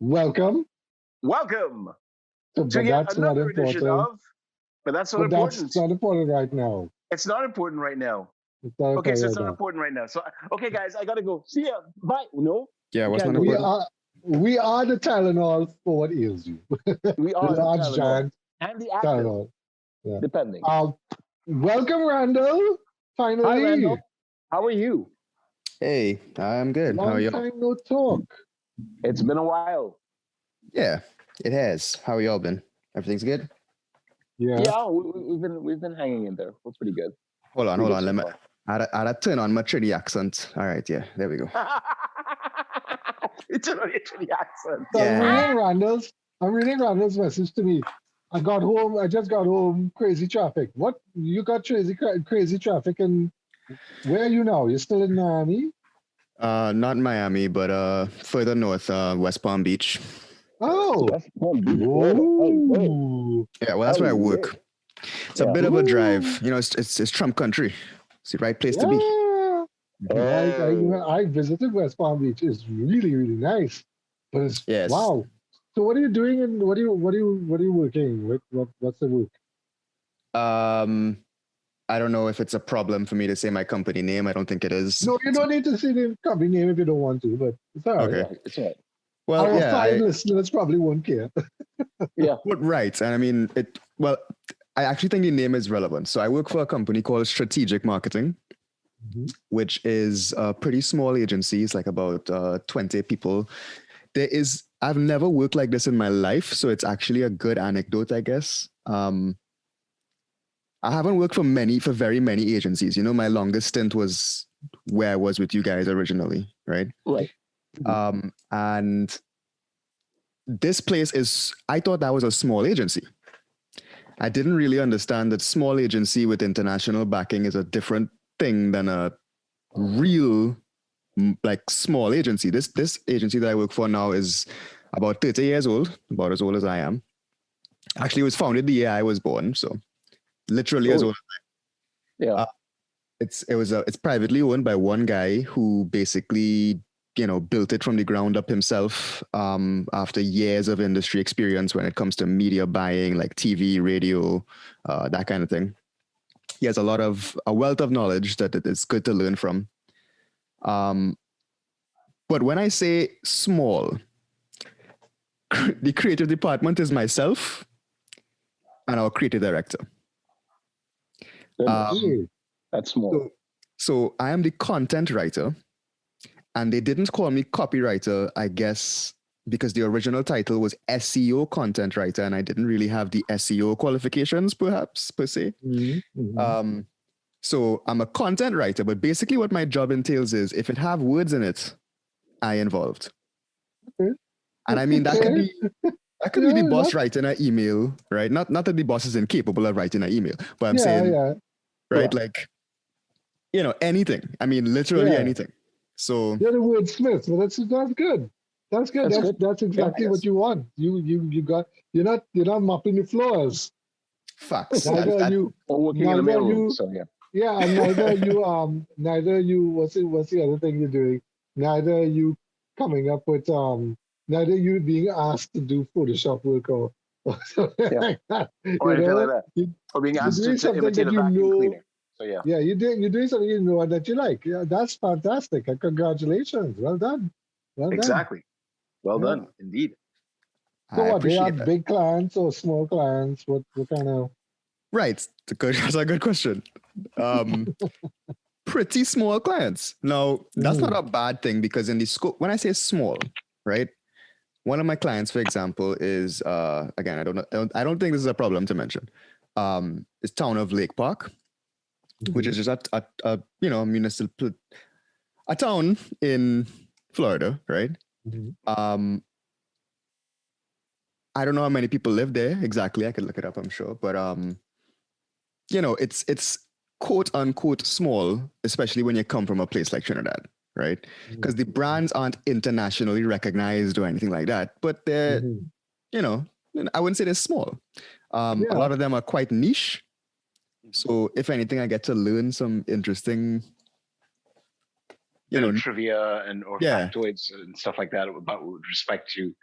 Welcome. Welcome to But yet that's not another edition important. of, but that's not But that's important. not important right now. It's not important right now. It's not Okay, so important it's right not now. important right now. So, okay, guys, I gotta go. See ya. Bye. No, Yeah, we what's can't not do We it. important? are we are the Tylenol for what ails you. The We are the large Tylenol giant and the Advil, Tylenol. Yeah. depending. Welcome, Randall. Hi, Finally, Randall. How are you? Hey, I'm good. How are long y'all? time no talk. It's been a while. Yeah, it has. How y'all been? Everything's good? Yeah. Yeah, we've been hanging in there. We're pretty good. Hold on, Pretty hold good on. so Let me. I'd turn on my Trinity accent. All right, yeah, there we go. far. It's an the accent. So Yeah. I'm reading Randall's message to me. I got home. I just got home. Crazy traffic. What? You got crazy traffic, and where are you now? You're still in Miami? Not Miami, but further north, West Palm Beach. Oh. West Palm Beach. Hey. Ooh. Yeah, well, that's where I Hey, work. It's a Yeah. bit of a drive. Ooh. You know, it's Trump country. It's the right place to be. Yeah. Hey. I visited West Palm Beach. It's really, really nice. But it's Yes. wow. So what are you doing and what are you working? What's the work? Um, I don't know if it's a problem for me to say my company name. I don't think it is. No, you don't need to say the company name if you don't want to, but it's all right. Okay. Yeah, it's all right. Well, Our yeah, five listeners probably won't care. Yeah. But right, and I mean it. Well, I actually think the name is relevant. So I work for a company called Strategic Marketing, which is a pretty small agency. It's like about 20 people. I've never worked like this in my life, so it's actually a good anecdote, I guess. I haven't worked for very many agencies. You know, my longest stint was where I was with you guys originally, right? Right. And this place I thought that was a small agency. I didn't really understand that small agency with international backing is a different thing than a real like small agency. This agency that I work for now is about 30 years old, about as old as I am. Actually, it was founded the year I was born, so literally as old. Yeah. It's privately owned by one guy who basically built it from the ground up himself after years of industry experience when it comes to media buying, like TV, radio, that kind of thing. He has a wealth of knowledge that it is good to learn from. But when I say small, the creative department is myself and our creative director. That's small. So I am the content writer. And they didn't call me copywriter, I guess, because the original title was SEO content writer, and I didn't really have the SEO qualifications, perhaps, per se. So I'm a content writer, but basically what my job entails is if it have words in it, I involved. Okay. And I mean, that could be the boss writing an email, right? Not that the boss is incapable of writing an email, but I'm saying, right, like, anything. I mean, literally anything. So you're the wordsmith, but that's good. That's good. That's exactly what you want. You're not mopping the floors. Facts. Neither you working in a mailroom. So yeah. Yeah, and neither you what's the other thing you're doing? Neither you coming up with neither you being asked to do Photoshop work or something like that. Or anything like that. Or being asked to imitate a vacuum cleaner. So yeah. Yeah, you're doing something you know that you like. Yeah, that's fantastic. And congratulations. Well done. Exactly. Well done, indeed. So what, they are big clients or small clients? What kind of Right. That's a good question. Pretty small clients. Now, that's not a bad thing because in the scope, when I say small, right? One of my clients, for example, is again, I don't think this is a problem to mention. Is town of Lake Park, which is just a municipal, a town in Florida, right? I don't know how many people live there exactly. I could look it up, I'm sure, but it's quote unquote small, especially when you come from a place like Trinidad, right? Because the brands aren't internationally recognized or anything like that, but they're, I wouldn't say they're small. A lot of them are quite niche. So if anything, I get to learn some interesting, trivia or factoids and stuff like that with respect to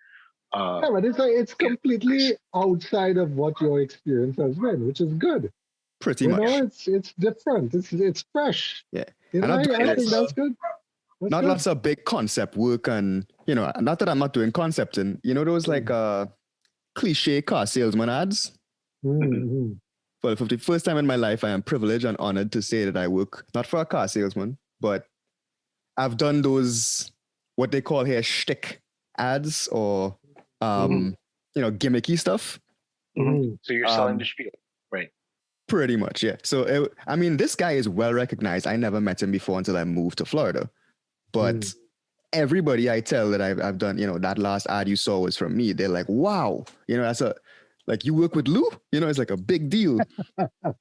Yeah, but it's completely outside of what your experience has been, which is good. Pretty You much. know, it's different. It's fresh. Yeah. You know, I think that's good. That's Not good. lots of big concept work, and not that I'm not doing concepting. Those like cliche car salesman ads. Mm-hmm. Well, for the first time in my life, I am privileged and honored to say that I work not for a car salesman, but I've done those what they call here shtick ads or gimmicky stuff. Mm-hmm. So you're selling the spiel, right? Pretty much, yeah. So this guy is well recognized. I never met him before until I moved to Florida, but everybody I tell that I've done, that last ad you saw was from me. They're like, wow, that's like you work with Lou, it's like a big deal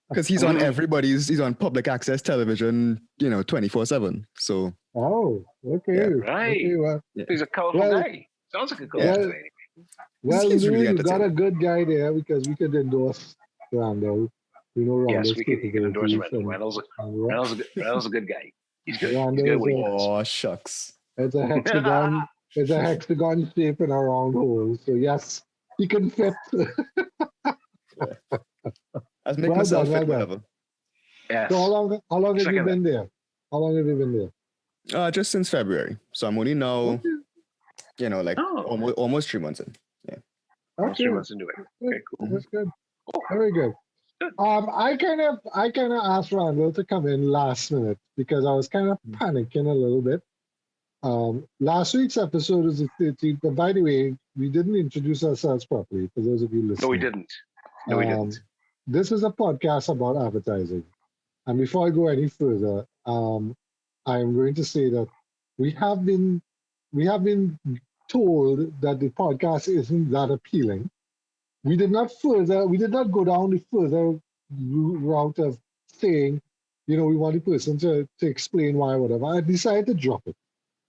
because he's on he's on public access television, 24/7. So. Oh, okay. Yeah, right. Okay, well, he's a colorful guy. Sounds like a colorful guy. Well, he's Lou, really you got a good guy there because we could endorse Randall. Randall's yes, you can endorse Randall. Randall's a good guy. He's good. He's good what he does. Oh, shucks. It's a hexagon. It's a hexagon shape in a round hole. So yes, he can fit. I'll make myself fit whatever. Yes. So how long have you been there? How long have you been there? Just since February. So I'm only now, almost 3 months in. Yeah. Okay. 3 months into it. Okay, cool. That's good. Very good. I kind of asked Randall to come in last minute because I was kind of panicking a little bit. Last week's episode was the 13th, but by the way, we didn't introduce ourselves properly for those of you listening. No, we didn't. This is a podcast about advertising. And before I go any further, I am going to say that we have been told that the podcast isn't that appealing. We did not go down the further route of saying, we want the person to explain why, whatever. I decided to drop it.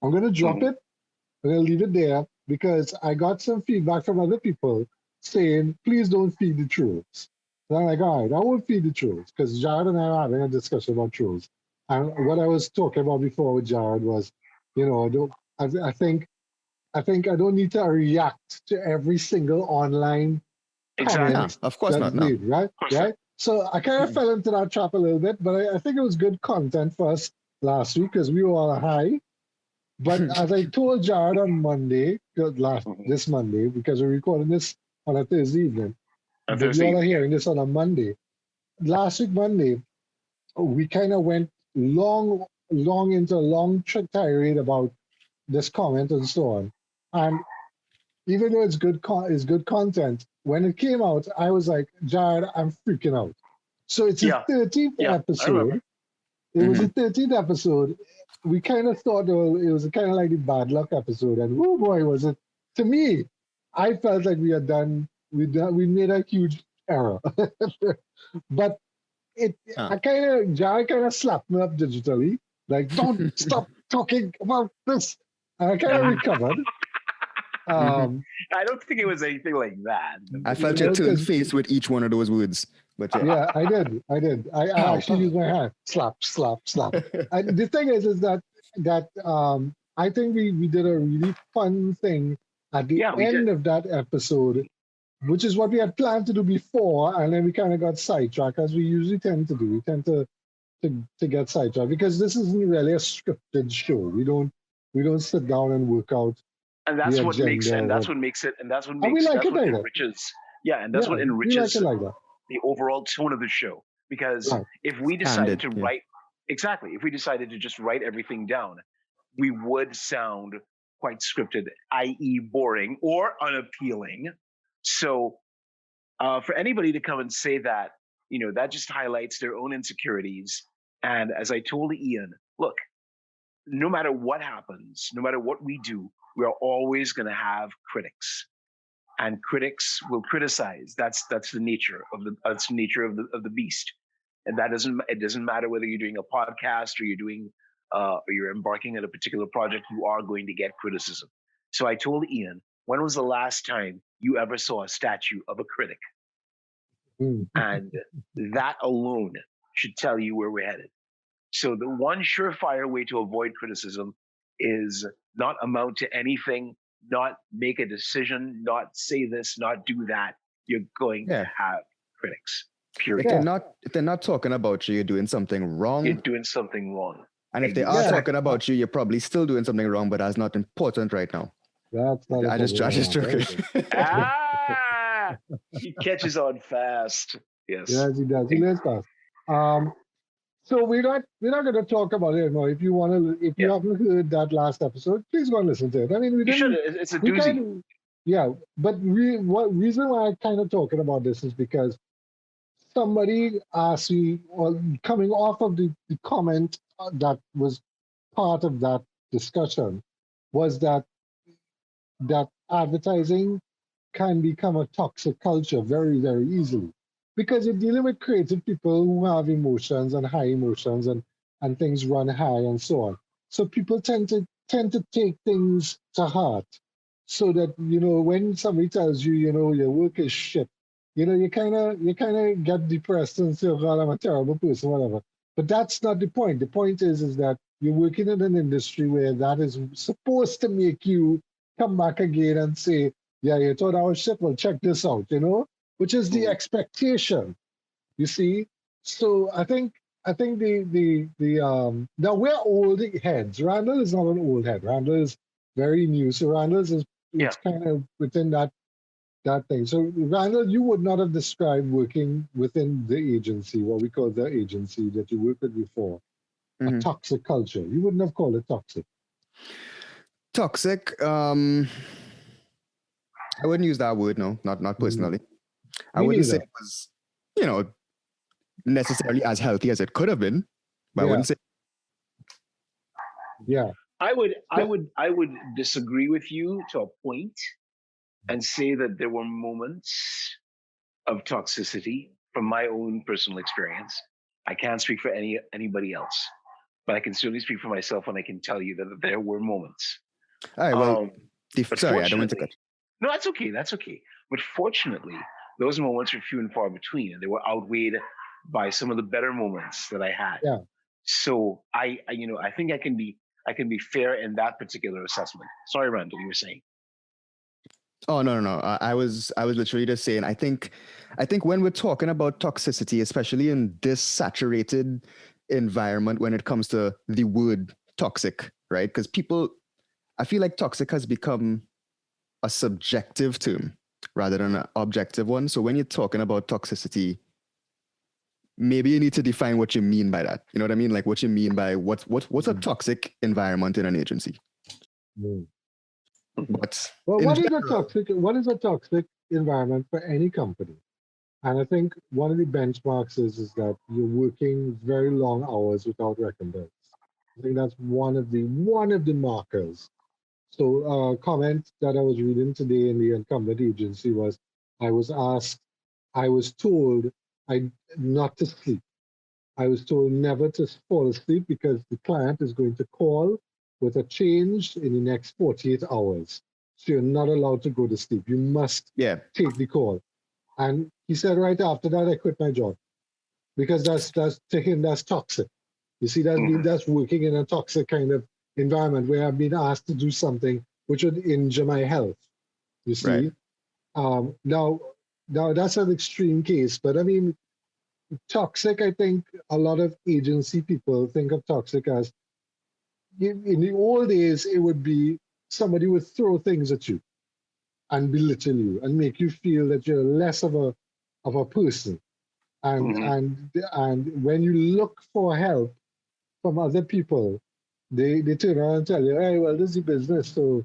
I'm going to drop it. I'm going to leave it there because I got some feedback from other people saying, please don't feed the trolls. And I'm like, all right, I won't feed the trolls because Jared and I are having a discussion about trolls. And what I was talking about before with Jared was, I think I don't need to react to every single online comment. Of course not. No. Made, right? Right. So I kind of fell into that trap a little bit, but I think it was good content for us last week because we were all high. But as I told Jared on Monday, this Monday, because we're recording this on a Thursday evening, but you all are hearing this on a Monday. Last week, Monday, we kind of went long into a long tirade about this comment and so on. And even though it's good content, when it came out, I was like, Jared, I'm freaking out. So it's the 13th episode. It was the 13th episode. We kind of thought it was kind of like the bad luck episode. And oh boy, was it. To me, I felt like we had done, we made a huge error. But Jared kind of slapped me up digitally. Like, don't stop talking about this. And I kind of recovered. I don't think it was anything like that. I felt you turn face with each one of those words. But yeah, I did. I actually used my hand. Slap. And the thing is that I think we did a really fun thing at the end of that episode, which is what we had planned to do before, and then we kind of got sidetracked, as we usually tend to do. We tend to get sidetracked because this isn't really a scripted show. We don't sit down and work out. And that's what makes it, and that's what enriches. Yeah, and that's what enriches the overall tone of the show. Because if we decided to write, if we decided to just write everything down, we would sound quite scripted, i.e. boring or unappealing. So for anybody to come and say that, that just highlights their own insecurities. And as I told Ian, look, no matter what happens, no matter what we do, we are always going to have critics, and critics will criticize. That's the nature of the beast, and it doesn't matter whether you're doing a podcast or you're embarking on a particular project. You are going to get criticism. So I told Ian, when was the last time you ever saw a statue of a critic? And that alone should tell you where we're headed. So the one surefire way to avoid criticism is not amount to anything not make a decision, not say this, not do that, you're going to have critics. Period. If they're not talking about you, you're doing something wrong. You're doing something wrong. And if they are talking about you, you're probably still doing something wrong, but that's not important right now. That's not. I just joking. He catches on fast. Yes. Yes, he does. He learns fast. So we're not going to talk about it anymore. If you want to, if you haven't heard that last episode, please go and listen to it. I mean, you should. It's a doozy. But reason why I'm kind of talking about this is because somebody asked me, or coming off of the comment that was part of that discussion, was that advertising can become a toxic culture very, very easily. Because you're dealing with creative people who have emotions and high emotions and things run high and so on. So people tend to take things to heart. So that, when somebody tells you, your work is shit, you kind of get depressed and say, oh God, I'm a terrible person, whatever. But that's not the point. The point is that you're working in an industry where that is supposed to make you come back again and say, yeah, you thought I was shit, well, check this out, which is the expectation, you see. So I think the now we're old heads. Randall is not an old head. Randall is very new. So Randall is kind of within that thing. So Randall, you would not have described working within the agency, what we call the agency that you worked with before, a toxic culture. You wouldn't have called it toxic. Toxic. I wouldn't use that word. No, not personally. I wouldn't say it was, necessarily as healthy as it could have been, but I wouldn't say. Yeah. I would disagree with you to a point and say that there were moments of toxicity from my own personal experience. I can't speak for anybody else, but I can certainly speak for myself, and I can tell you that there were moments. All right, well, sorry, I don't want to cut. No, that's okay. That's okay. But fortunately, those moments were few and far between, and they were outweighed by some of the better moments that I had. Yeah. So I think I can be fair in that particular assessment. Sorry, Randall, you were saying. Oh no. I was literally just saying. I think when we're talking about toxicity, especially in this saturated environment, when it comes to the word toxic, right? Because I feel like toxic has become a subjective term rather than an objective one. So when you're talking about toxicity, maybe you need to define what you mean by that. You know what I mean? Like what you mean by what's a toxic environment in an agency. But what is a toxic environment for any company? And I think one of the benchmarks is that you're working very long hours without recompense. I think that's one of the markers. So a comment that I was reading today in the incumbent agency was, I was told not to sleep. I was told never to fall asleep because the client is going to call with a change in the next 48 hours. So you're not allowed to go to sleep. You must take the call. And he said right after that, I quit my job because that's to him, that's toxic. You see, that's working in a toxic kind of environment where I've been asked to do something which would injure my health. You see, now that's an extreme case, but I mean, toxic. I think a lot of agency people think of toxic as, in the old days, it would be somebody would throw things at you and belittle you and make you feel that you're less of a person. And when you look for help from other people, they turn around and tell you, hey, well, this is your business, so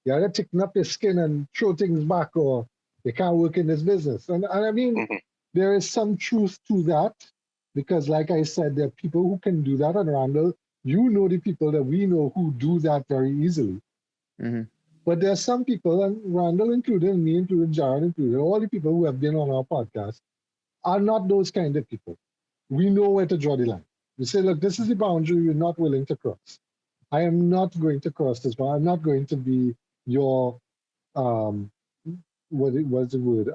you gotta tighten up your skin and throw things back, or you can't work in this business. And I mean, there is some truth to that, because like I said, there are people who can do that. And Randall, you know the people that we know who do that very easily. But there are some people, and Randall included, and me included, Jared included, all the people who have been on our podcast are not those kind of people. We know where to draw the line. We say, look, this is the boundary we're not willing to cross. I am not going to cross this boundary. I'm not going to be your, what's the word?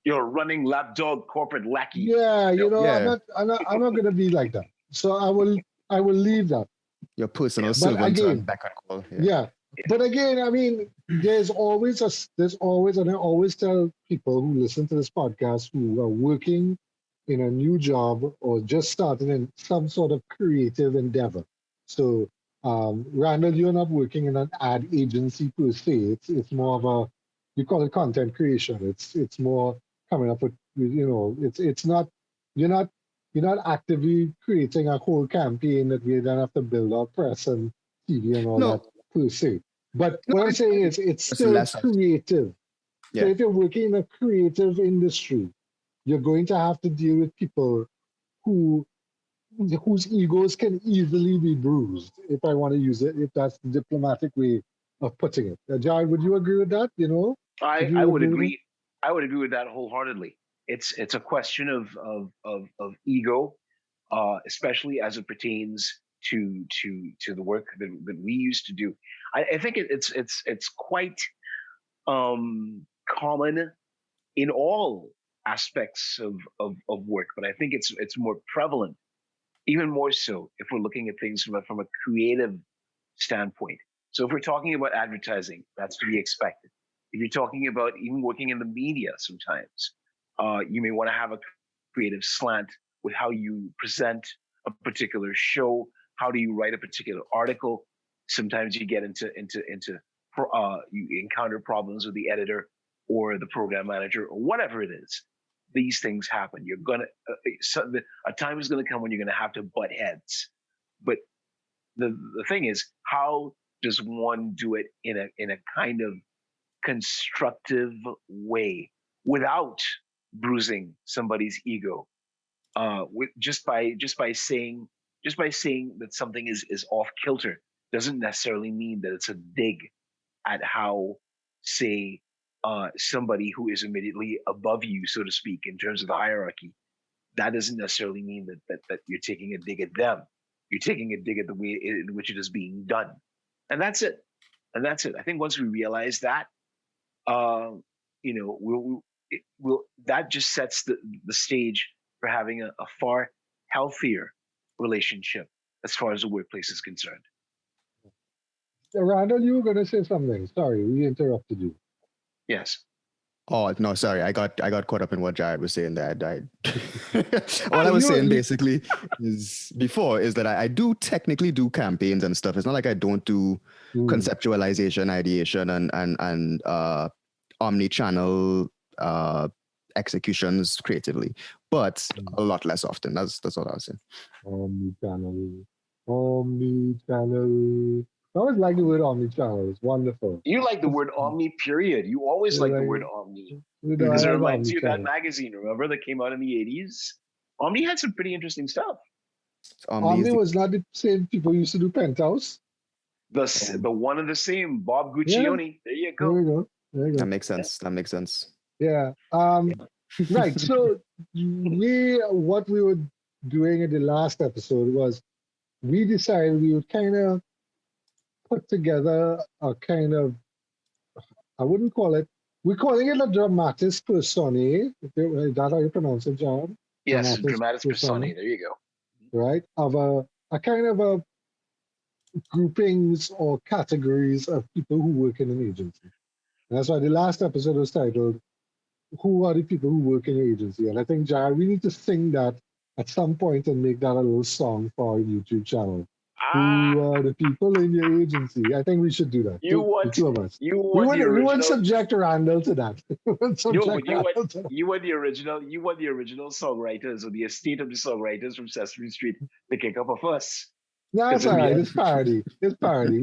Your running lapdog corporate lackey. Yeah, I'm not going to be like that. So I will leave that. Your personal servant and back and call. Yeah, But again, I mean, there's always, and I always tell people who listen to this podcast who are working in a new job or just starting in some sort of creative endeavor. So, Randall, you're not working in an ad agency per se. It's more of a, you call it content creation. It's more coming up with, it's not, you're not you're not actively creating a whole campaign that we then have to build our press and TV and all that per se. But what I'm saying is it's still creative. So if you're working in a creative industry, you're going to have to deal with people whose egos can easily be bruised, if I want to use it, if that's the diplomatic way of putting it. Jared, would you agree with that? I would agree. I would agree with that wholeheartedly. It's a question of ego, especially as it pertains to the work that we used to do. I think it's quite common in all aspects of work, but I think it's more prevalent, even more so if we're looking at things from a creative standpoint. So if we're talking about advertising, that's to be expected. If you're talking about even working in the media, sometimes you may want to have a creative slant with how you present a particular show. How do you write a particular article? Sometimes you get into you encounter problems with the editor or the program manager or whatever it is. These things happen. You're gonna a time is gonna come when you're gonna have to butt heads. But the thing is, how does one do it in a kind of constructive way without bruising somebody's ego? With just by saying that something is off kilter doesn't necessarily mean that it's a dig at how, say, somebody who is immediately above you, so to speak, in terms of the hierarchy. That doesn't necessarily mean that you're taking a dig at them. You're taking a dig at the way in which it is being done, and that's it. And that's it. I think once we realize that, that just sets the stage for having a far healthier relationship as far as the workplace is concerned. Randall, you were going to say something. Sorry, we interrupted you. Yes. Oh no, sorry. I got caught up in what Jared was saying there. All I was saying basically is that I do technically do campaigns and stuff. It's not like I don't do conceptualization, ideation, and omni-channel executions creatively, but a lot less often. That's all I was saying. Omni-channel. I always like the word omni-channel. It's wonderful. You like the word omni, period. You always like the word omni. Because it reminds you of that magazine, remember, that came out in the 80s? Omni had some pretty interesting stuff. Omni was not the same people used to do Penthouse. The one and the same, Bob Guccione. Yeah. There you go. There you go. That makes sense. That makes sense. Yeah. Right. So what we were doing in the last episode was we decided we would kind of put together a kind of, I wouldn't call it, we're calling it a dramatis personae. Is that how you pronounce it, John? Yes, dramatis personae. There you go. Right? Of a kind of a groupings or categories of people who work in an agency. And that's why the last episode was titled, Who Are the People Who Work in Your Agency? And I think, Jared, we need to sing that at some point and make that a little song for our YouTube channel. Who are the people in your agency? I think we should do that. The two of us. We would subject Randall to that. You want the original songwriters or the estate of the songwriters from Sesame Street to kick up a fuss. No, it's all right. It's parody. It's parody.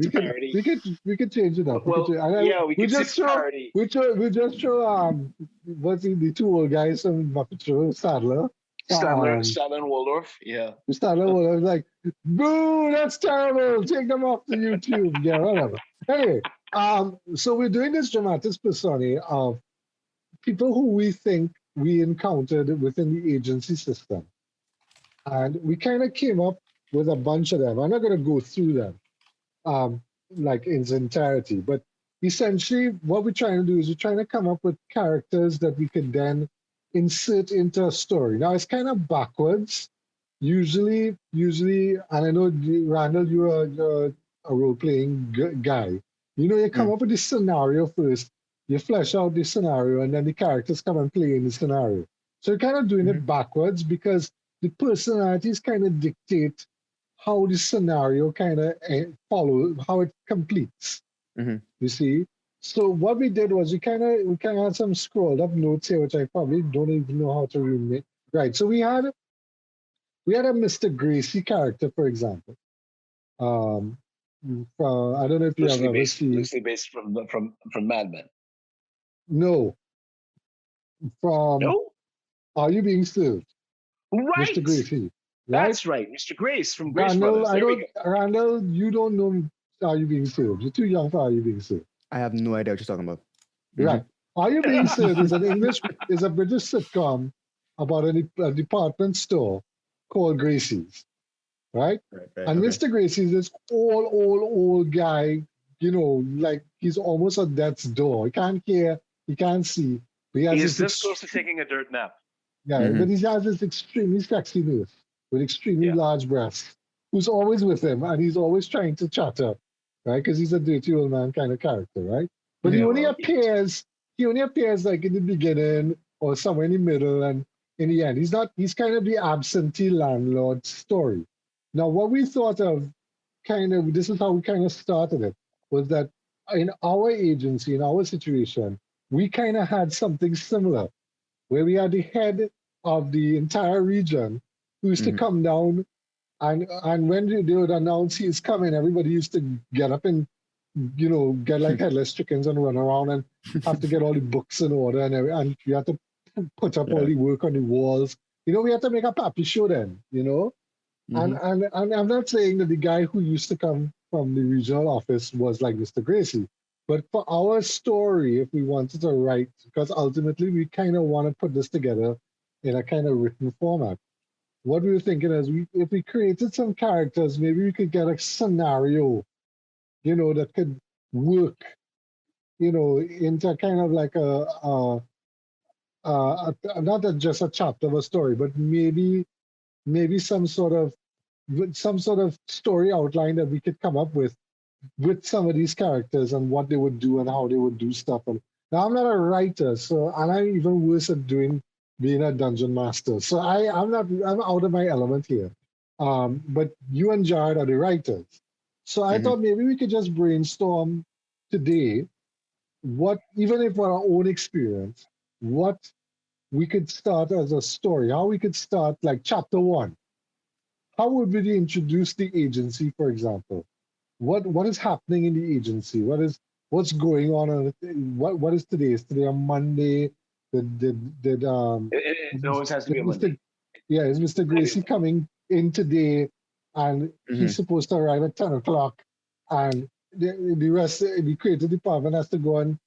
We could change it up. We could just parody. We just show what's the two old guys from Muppet Show, Sadler and Waldorf, yeah. Sadler and Waldorf like, boo, that's terrible. Take them off the YouTube. Yeah, whatever. Anyway, so we're doing this dramatis personae of people who we think we encountered within the agency system. And we kind of came up with a bunch of them. I'm not going to go through them like in its entirety, but essentially what we're trying to do is we're trying to come up with characters that we could then insert into a story. Now it's kind of backwards. Usually, and I know Randall, you're a role-playing guy. You come up with this scenario first, you flesh out this scenario, and then the characters come and play in the scenario. So you're kind of doing it backwards because the personalities kind of dictate how the scenario kind of follows, how it completes. You see? So what we did was we kind of had some scrolled up notes here, which I probably don't even know how to remake. Right. So we had a Mr. Gracie character, for example. I don't know if you have ever seen. Loosely based from Mad Men. No. No. Are You Being Served? Right. Mr. Gracie. Right? That's right, Mr. Grace from Grace Brothers. Randall, you don't know Are You Being Served? You're too young for Are You Being Served. I have no idea what you're talking about. Right. Are You Being Served is a British sitcom about a department store called Gracie's. Right? And Mr. Gracie is this old guy, like he's almost at death's door. He can't hear, he can't see. He is this close to taking a dirt nap. Yeah, but he has this extremely sexy nurse with extremely large breasts who's always with him, and he's always trying to chatter, right? Because he's a dirty old man kind of character, right? But he only appears like in the beginning or somewhere in the middle, and in the end. He's kind of the absentee landlord story. Now, what we thought of this is how we kind of started it, was that in our agency, in our situation, we kind of had something similar, where we had the head of the entire region who used to come down, and when they would announce he's coming, everybody used to get up and, get like headless chickens and run around and have to get all the books in order, and you had to put up all the work on the walls. We had to make a pappy show then, And I'm not saying that the guy who used to come from the regional office was like Mr. Gracie, but for our story, if we wanted to write, because ultimately we kind of want to put this together in a kind of written format. What we were thinking is, if we created some characters, maybe we could get a scenario, that could work, into kind of like not just a chapter of a story, but maybe some sort of story outline that we could come up with some of these characters and what they would do and how they would do stuff. And now I'm not a writer, and I'm even worse at being a dungeon master. So I'm out of my element here. But you and Jared are the writers. So I thought maybe we could just brainstorm today even if for our own experience, what we could start as a story, how we could start like chapter 1. How would we introduce the agency, for example? What is happening in the agency? What's going on? What is today? Is today a Monday? It always has to be a Monday. Yeah, is Mr. Gracie coming in today? And he's supposed to arrive at 10 o'clock, and the rest, the creative department has to go and,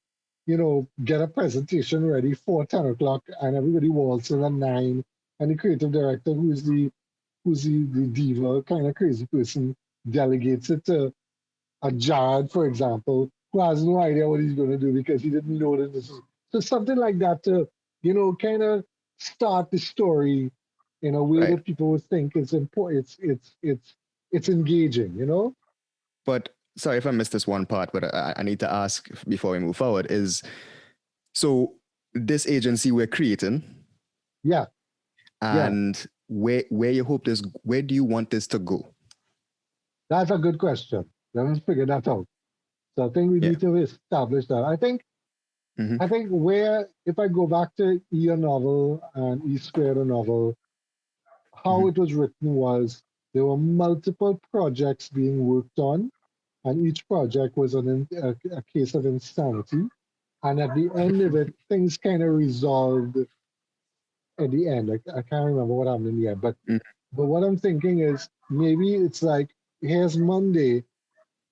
get a presentation ready for 10 o'clock, and everybody waltzes at 9, and the creative director, who's the diva kind of crazy person, delegates it to a Jared, for example, who has no idea what he's going to do because he didn't know that this is. So something like that to, kind of start the story in a way that people would think is important. It's engaging, But sorry if I missed this one part, but I need to ask before we move forward is, so this agency we're creating. Yeah. And where you hope this, where do you want this to go? That's a good question. Let's figure that out. So I think we need to establish that. I think where, if I go back to E a novel and E squared a novel, how it was written was there were multiple projects being worked on, and each project was a case of insanity. And at the end of it, things kind of resolved at the end. I can't remember what happened in the end, but what I'm thinking is maybe it's like, here's Monday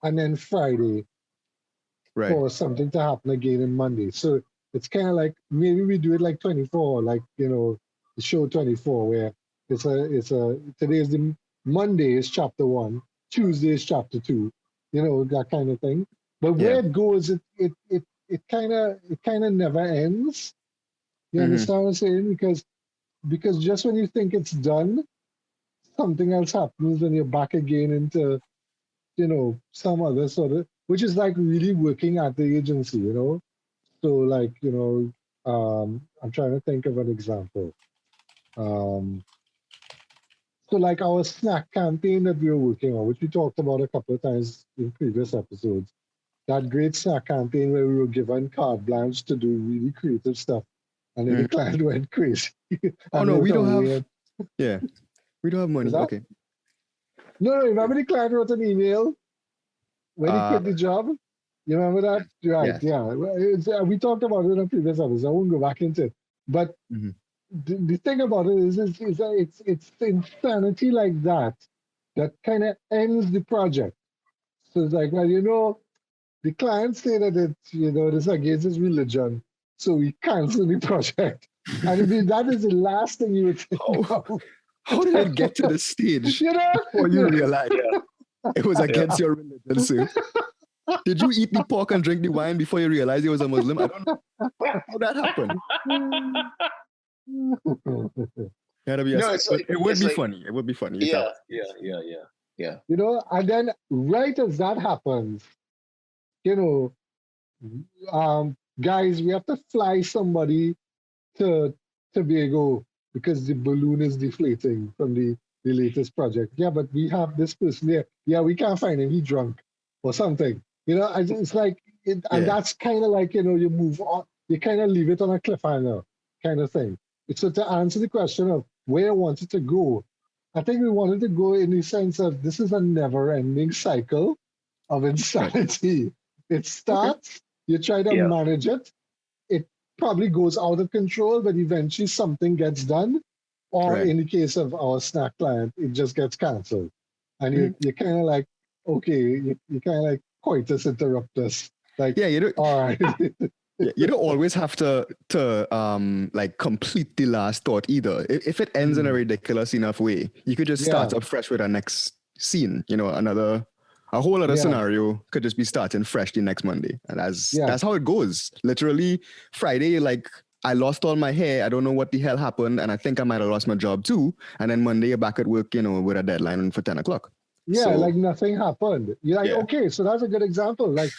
and then Friday for something to happen again in Monday. So it's kind of like, maybe we do it like 24, like, the show 24, where today is the Monday is chapter 1, Tuesday is chapter 2, that kind of thing. But where it goes, it kind of never ends. You understand what I'm saying? Because just when you think it's done, something else happens and you're back again into, some other sort of. which is like really working at the agency, you know. So like, you know, I'm trying to think of an example. So like our snack campaign that we were working on, which we talked about a couple of times in previous episodes, that great snack campaign where we were given carte blanche to do really creative stuff. And then the client went crazy. Oh no, we don't have, yeah, we don't have money. Okay. No, remember the client wrote an email when he quit the job? You remember that? Right, yeah. We talked about it in a previous episode. I won't go back into it. But the thing about it is that it's insanity like that that kind of ends the project. So it's like, well, you know, the clients say that it's, you know, this against his religion, so we cancel the project. And I mean, that is the last thing you would think. How did it get to this stage? You know? Before you realize it was against your religion, sir. Did you eat the pork and drink the wine before you realized you was a Muslim? I don't know how that happened. It would be funny. It would be funny. Yeah. You know, and then right as that happens, you know, guys, we have to fly somebody to Tobago because the balloon is deflating from the latest project. Yeah, but we have this person there. Yeah, we can't find him. He's drunk or something. You know, it's like, and that's kind of like, you know, you move on, you kind of leave it on a cliffhanger kind of thing. So to answer the question of where I wanted to go, I think we wanted to go in the sense of this is a never-ending cycle of insanity. It starts, you try to manage it, it probably goes out of control, but eventually something gets done. Or in the case of our snack client, it just gets canceled. And you're kind of like, okay, you kind of like coitus interruptus. Like, you don't, all right. You don't always have to like complete the last thought either. If it ends in a ridiculous enough way, you could just start up fresh with a next scene. You know, a whole other scenario could just be starting fresh the next Monday, and that's how it goes. Literally, Friday, like I lost all my hair. I don't know what the hell happened, and I think I might have lost my job too. And then Monday, you're back at work, you know, with a deadline for 10 o'clock. Yeah, so, like nothing happened. You're like, okay, so that's a good example. Like,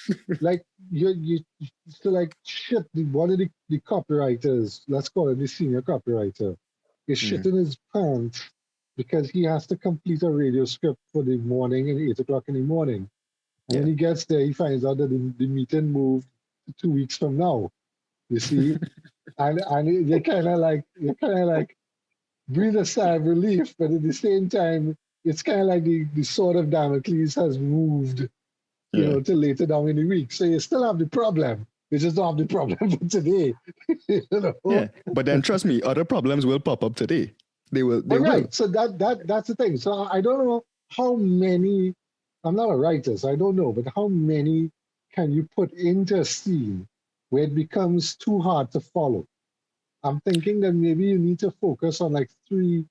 like you so like shit. One of the copywriters, let's call it the senior copywriter, is shitting his pants because he has to complete a radio script for the morning at 8 o'clock in the morning. And when he gets there, he finds out that the meeting moved to 2 weeks from now. You see, and you're kind of like breathe a sigh of relief, but at the same time, it's kind of like the sword of Damocles has moved, you know, to later down in the week. So you still have the problem. You just don't have the problem for today. You know? Yeah, but then trust me, other problems will pop up today. They will. Right. So that's the thing. So I don't know how many. I'm not a writer, so I don't know. But how many can you put into a scene where it becomes too hard to follow? I'm thinking that maybe you need to focus on like three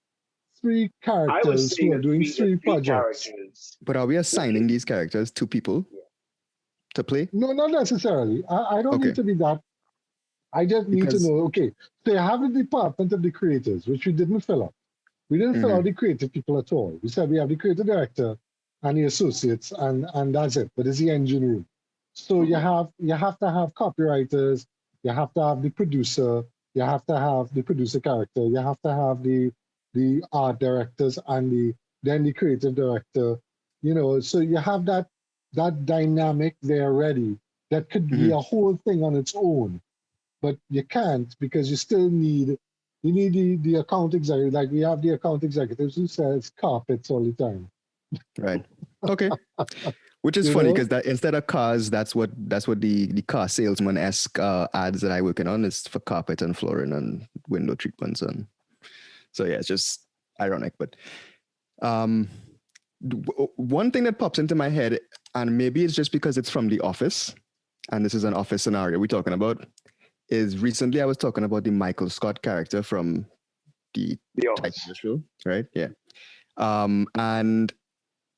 characters who are doing three projects. But are we assigning these characters to people to play? No, not necessarily. I don't need to be that. I just need to know, okay, so you have the department of the creators, which we didn't fill up. We didn't fill out the creative people at all. We said we have the creative director and the associates, and that's it. But it's the engine room. So you have to have copywriters, you have to have the producer, you have to have the producer character, you have to have the art directors and then the creative director, you know, so you have that dynamic there ready. That could be a whole thing on its own, but you can't because you still need the account executive. Like we have the account executives who sells carpets all the time. Right. Okay. Which is funny because that instead of cars, that's what the car salesman-esque ads that I working on is for carpet and flooring and window treatments and. So yeah, it's just ironic. But one thing that pops into my head, and maybe it's just because it's from The Office, and this is an office scenario we're talking about, is recently I was talking about the Michael Scott character from the Office show, right? Yeah. And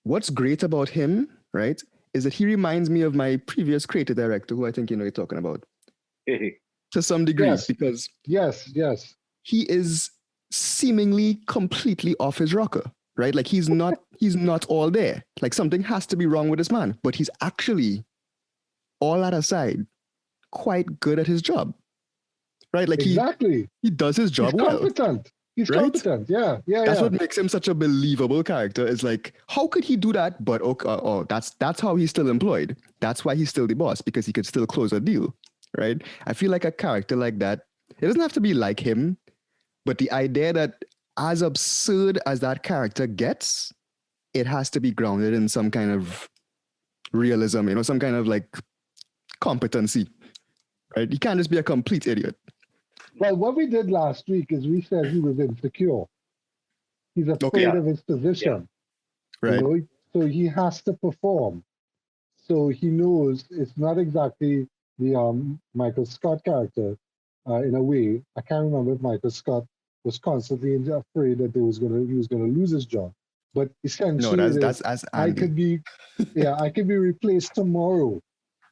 what's great about him, right, is that he reminds me of my previous creative director, who I think you know you're talking about, to some degree, because he is seemingly completely off his rocker, right? Like he's not all there. Like something has to be wrong with this man, but he's actually all that aside, quite good at his job. Right? Like exactly. He does his job He's well. Competent. He's right? competent. Yeah. That's what makes him such a believable character. Is like, how could he do that? But that's how he's still employed. That's why he's still the boss, because he could still close a deal. Right? I feel like a character like that, it doesn't have to be like him, but the idea that as absurd as that character gets, it has to be grounded in some kind of realism, some kind of like competency. Right? He can't just be a complete idiot. Well, what we did last week is we said he was insecure. He's afraid of his position. Yeah. Right. So he has to perform. So he knows it's not exactly the Michael Scott character in a way. I can't remember if Michael Scott was constantly afraid that he was gonna lose his job. But essentially, that's as Andy. I could be replaced tomorrow.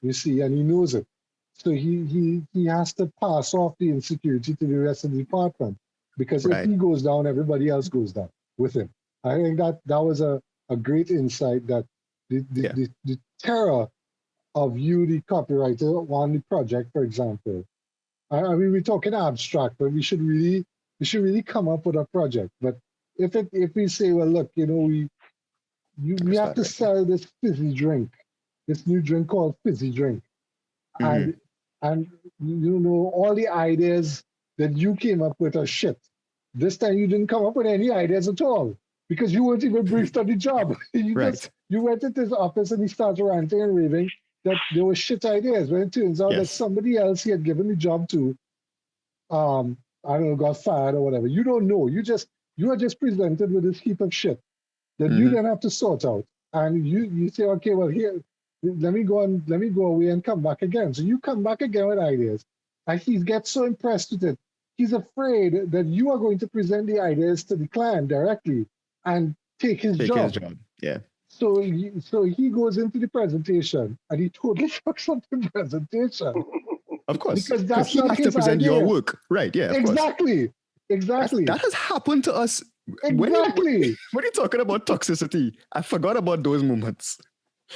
You see, and he knows it. So he has to pass off the insecurity to the rest of the department, because if he goes down, everybody else goes down with him. I think that was a great insight, that the terror of you, the copywriter on the project, for example. I mean, we're talking abstract, but we should really come up with a project. But if we say, well, look, we have to sell this fizzy drink, this new drink called fizzy drink, and all the ideas that you came up with are shit. This time you didn't come up with any ideas at all, because you weren't even briefed on the job. You went into his office and he started ranting and raving that there were shit ideas. When it turns out that somebody else he had given the job to, I don't know, got fired or whatever. You don't know. You are just presented with this heap of shit that you then have to sort out. And you say, okay, well, here, let me go away and come back again. So you come back again with ideas. And he gets so impressed with it. He's afraid that you are going to present the ideas to the client directly and take his job. Yeah. So he goes into the presentation and he totally fucks up the presentation. Of course. Because that's he not has his to present idea. your work. Right, yeah. Exactly. That has happened to us. Exactly. When you're talking about toxicity, I forgot about those moments.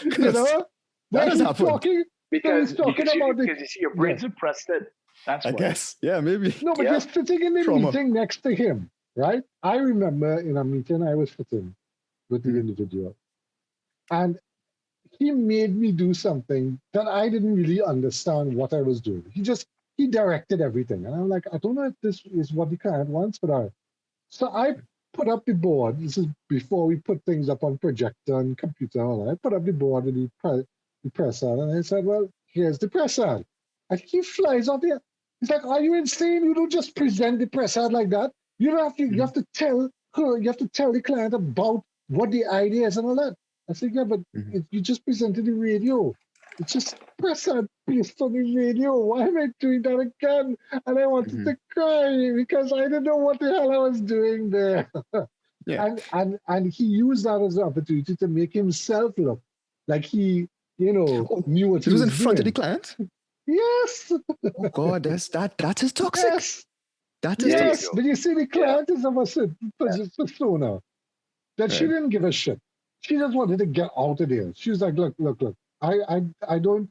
That has happened. Because you see your brain's impressed it. That's I guess. Yeah, maybe. No, but you're sitting in the meeting next to him, right? I remember in a meeting I was sitting with the individual, and he made me do something that I didn't really understand what I was doing. He directed everything. And I'm like, I don't know if this is what the client wants, but so I put up the board. This is before we put things up on projector and computer and all that. I put up the board with the press ad, and I said, well, here's the press ad. And he flies out there. He's like, are you insane? You don't just present the press ad like that. You have to tell her, you have to tell the client about what the idea is and all that. I said, yeah, but you just presented the radio. It's just press ad based on the radio. Why am I doing that again? And I wanted to cry because I didn't know what the hell I was doing there. And he used that as an opportunity to make himself look like he, knew what he was in doing. Front of the client? Yes. Oh God, that is toxic. Yes. That is toxic. But you see, the client is of a persona that she didn't give a shit. She just wanted to get out of there. She was like, look. I don't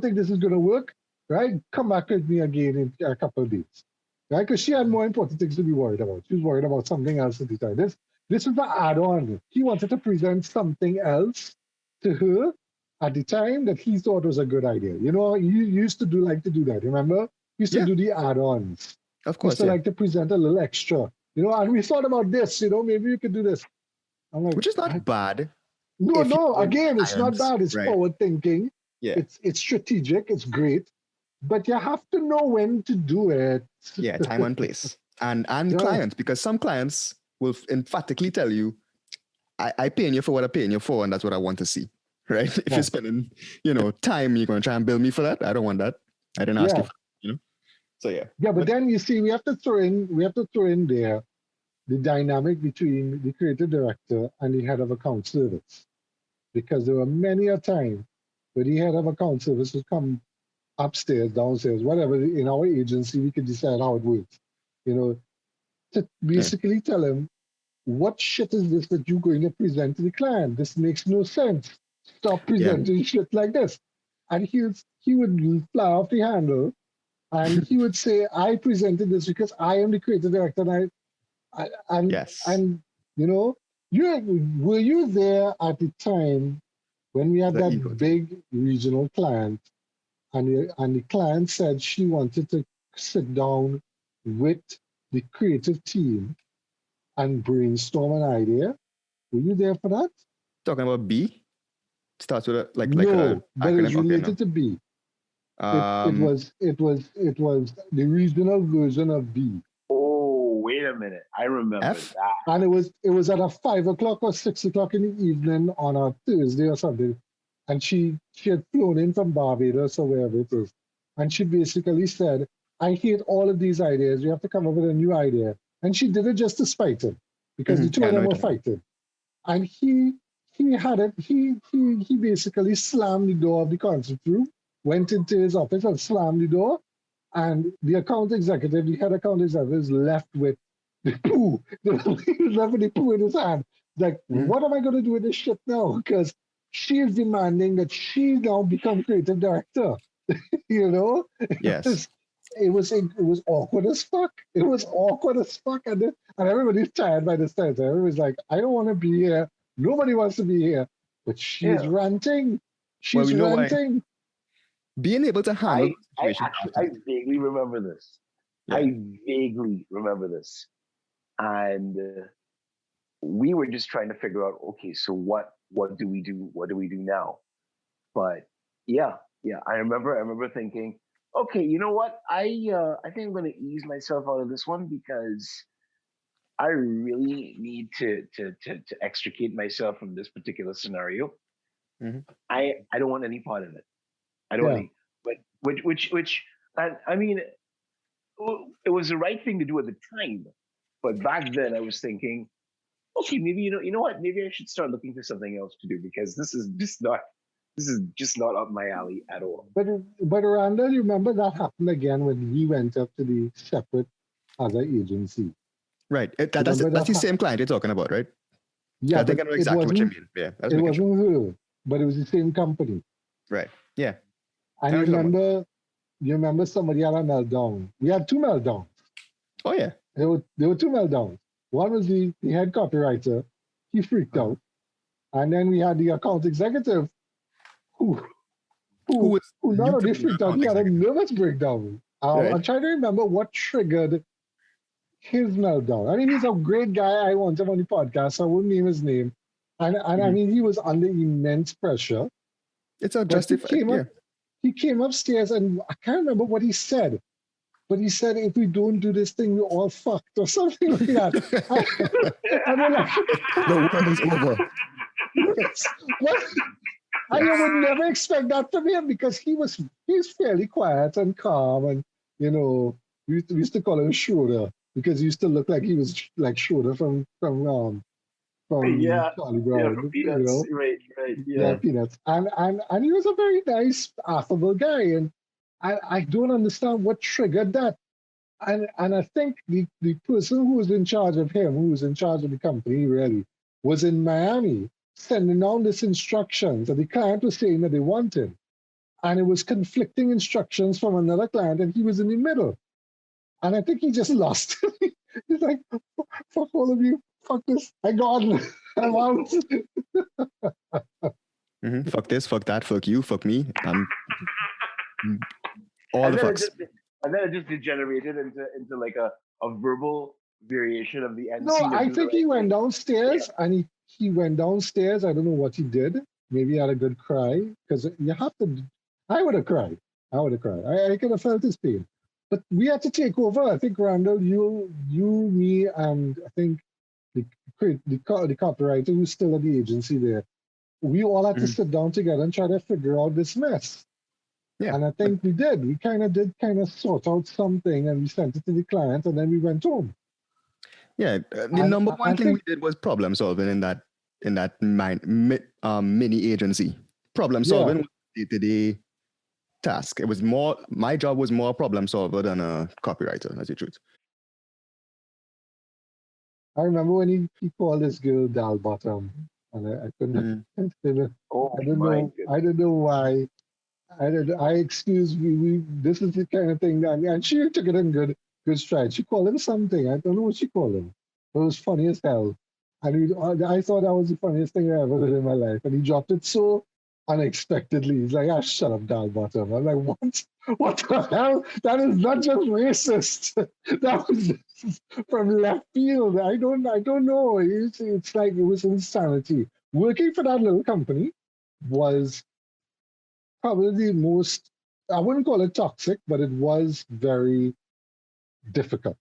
think this is gonna work. Right? Come back with me again in a couple of days. Right? Because she had more important things to be worried about. She was worried about something else at the time. This was the add-on. He wanted to present something else to her at the time that he thought was a good idea. You used to do that, remember? You used to do the add-ons. Of course. Used to like to present a little extra. And we thought about this, maybe you could do this. I'm like, which is not bad. No, again, it's not bad. It's forward thinking. Yeah. It's strategic, it's great. But you have to know when to do it. Yeah, time and place. And clients, because some clients will emphatically tell you, I paying you for what I'm paying you for, and that's what I want to see. Right? If you're spending, time, you're going to try and bill me for that. I don't want that. I didn't ask you for, So yeah. Yeah, but then you see, we have to throw in there the dynamic between the creative director and the head of account service. Because there were many a time where the head of account service would come upstairs, downstairs, whatever, in our agency, we could decide how it works. To basically tell him, what shit is this that you're going to present to the client? This makes no sense. Stop presenting shit like this. and he would fly off the handle, and he would say, "I presented this because I am the creative director." And Yes. and you know, were you there at the time when we had that big regional client, and the client said she wanted to sit down with the creative team and brainstorm an idea? Were you there for that? Talking about B? Starts with a no, but it was acronym. related Okay, no. to B. It was the regional version of B. Oh, wait a minute! I remember F? that. And it was at a 5 o'clock or 6 o'clock in the evening on a Thursday or something. And she had flown in from Barbados or wherever it is. And she basically said, "I hate all of these ideas. You have to come up with a new idea." And she did it just to spite him, because the two of them were fighting. And he had it. He basically slammed the door of the concert room, went into his office and slammed the door. And the account executive, the head account executive, is left with the poo. He was left with the poo in his hand. Like, what am I going to do with this shit now? Because she is demanding that she now become creative director. You know? Yes. It was awkward as fuck. It was awkward as fuck. And everybody's tired by this time. So everybody's like, "I don't want to be here. Nobody wants to be here." But she's ranting. She's ranting. Being able to handle I vaguely remember this. Yeah. I vaguely remember this. And we were just trying to figure out, okay, so what do we do? What do we do now? But yeah, I remember thinking, okay, you know what? I think I'm going to ease myself out of this one, because I really need to extricate myself from this particular scenario. I don't want any part of it. I don't want any, but which I mean, it was the right thing to do at the time. But back then I was thinking, okay, maybe you know what? Maybe I should start looking for something else to do, because this is just not up my alley at all. But Randall, you remember that happened again when we went up to the separate other agency. Right. That's the same client you're talking about, right? Yeah, I think I know exactly what you mean. Yeah, it wasn't her, but it was the same company. Right. Yeah. And you remember somebody had a meltdown. We had two meltdowns. Oh yeah. There were two meltdowns. One was the head copywriter. He freaked out. And then we had the account executive who not only freaked out, he had a nervous breakdown. I'm trying to remember what triggered his meltdown. I mean, he's a great guy. I want him on the podcast, so I won't name his name. And I mean, he was under immense pressure. It's a justified. He came upstairs, and I can't remember what he said, but he said, "If we don't do this thing, we're all fucked," or something like that. And we're like, the world is over. I would never expect that from him, because he's fairly quiet and calm, and we used to call him Schroeder, because he used to look like he was like Schroeder from Charlie Brown, Peanuts, right, Peanuts, and he was a very nice, affable guy, and I don't understand what triggered that, and I think the person who was in charge of him, who was in charge of the company, really was in Miami, sending down this instructions that the client was saying that they wanted, and it was conflicting instructions from another client, and he was in the middle, and I think he just lost. He's like, "Fuck all of you. Fuck this. I'm gone. I'm out." Fuck this, fuck that, fuck you, fuck me. All the fucks. And then it just degenerated into like a verbal variation of the end. No, I think he went downstairs, and he went downstairs. I don't know what he did. Maybe he had a good cry, because you have to. I would have cried. I could have felt his pain. But we had to take over. I think, Randall, you, me, and I think the copywriter who's still at the agency there, we all had to sit down together and try to figure out this mess. Yeah. And I think we did. We kind of sort out something, and we sent it to the client, and then we went home. Yeah, the number one thing we did was problem solving in that mini agency. Problem solving was day-to-day task. It was more. My job was more problem solver than a copywriter, that's the truth. I remember when he called this girl Dal Bottom, and I couldn't. I don't know why. I excuse me. This is the kind of thing that, and she took it in good stride. She called him something. I don't know what she called him. But it was funny as hell. And I thought that was the funniest thing I ever heard in my life. And he dropped it so unexpectedly. He's like, shut up, Dal Bottom. I'm like, what? What the hell? That is not just racist. That was just from left field. I don't know. It's like it was insanity. Working for that little company was probably the most, I wouldn't call it toxic, but it was very difficult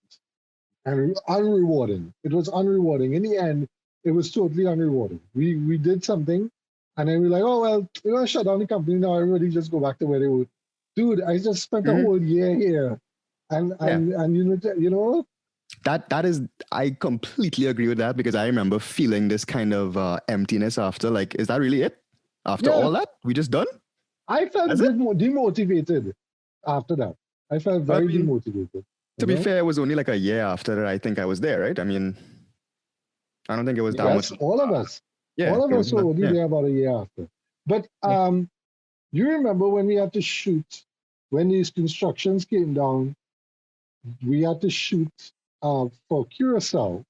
and unrewarding. It was unrewarding. In the end, it was totally unrewarding. We did something and then we're like, oh, well, we're going to shut down the company now. Everybody just go back to where they were. Dude, I just spent a whole year here. And you know, that is, I completely agree with that, because I remember feeling this kind of emptiness after, like, is that really it? After all that, we just done? I felt demotivated after that. I felt very demotivated. To be fair, it was only like a year after I think I was there, right? I mean, I don't think it was that much. All of us. Yeah, all of us were only there about a year after. But you remember when we had to shoot, when these constructions came down, we had to shoot for Curacao.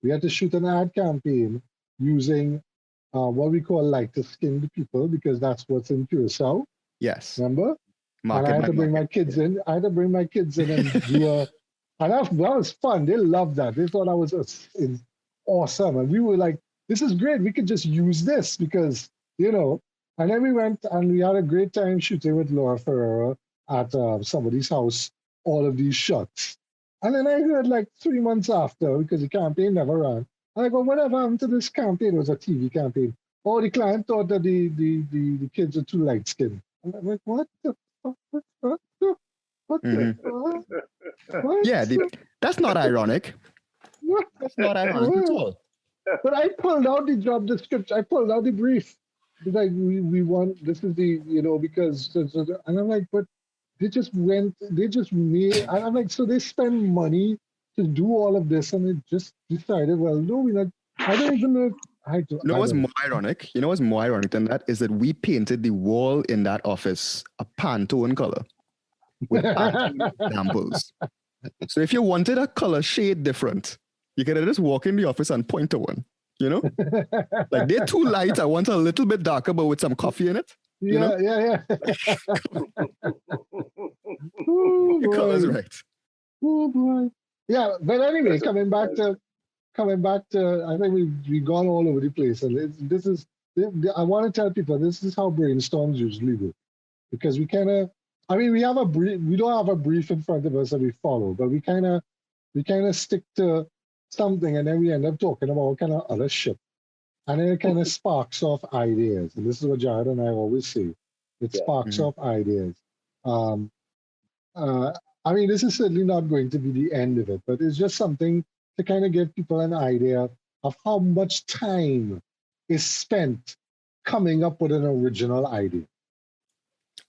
We had to shoot an ad campaign using what we call lighter-skinned people, because that's what's in Curacao. Yes. Remember? And I had to bring my kids in. I had to bring my kids in and do a... And that was fun. They loved that. They thought that was awesome. And we were like, this is great. We could just use this because, you know... And then we went and we had a great time shooting with Laura Ferreira at somebody's house, all of these shots. And then I heard like 3 months after, because the campaign never ran, and I go, whatever happened to this campaign? It was a TV campaign. Oh, the client thought that the kids are too light-skinned. And I'm like, what the fuck? What the fuck? What? Yeah, that's not ironic. That's not ironic at all. But I pulled out the job description. I pulled out the brief. It's like, we want, this is the, you know, because, and I'm like, but they just made, and I'm like, so they spend money to do all of this, and they just decided, well, no, we're not, I don't even know. You know what's more ironic? You know what's more ironic than that is that we painted the wall in that office a Pantone color with Pantone examples. So if you wanted a color shade different, you could just walk in the office and point to one. You know, like they're too light. I want a little bit darker, but with some coffee in it. Yeah. The color's right. Oh boy. Yeah, but anyway, coming back to, I think we've gone all over the place, and I want to tell people this is how brainstorms usually work, because we kind of, I mean, we have a brief. We don't have a brief in front of us that we follow, but we kind of stick to something, and then we end up talking about kind of other shit, and then it kind of sparks off ideas. And this is what Jared and I always say: it sparks off ideas. I mean, this is certainly not going to be the end of it, but it's just something to kind of give people an idea of how much time is spent coming up with an original idea.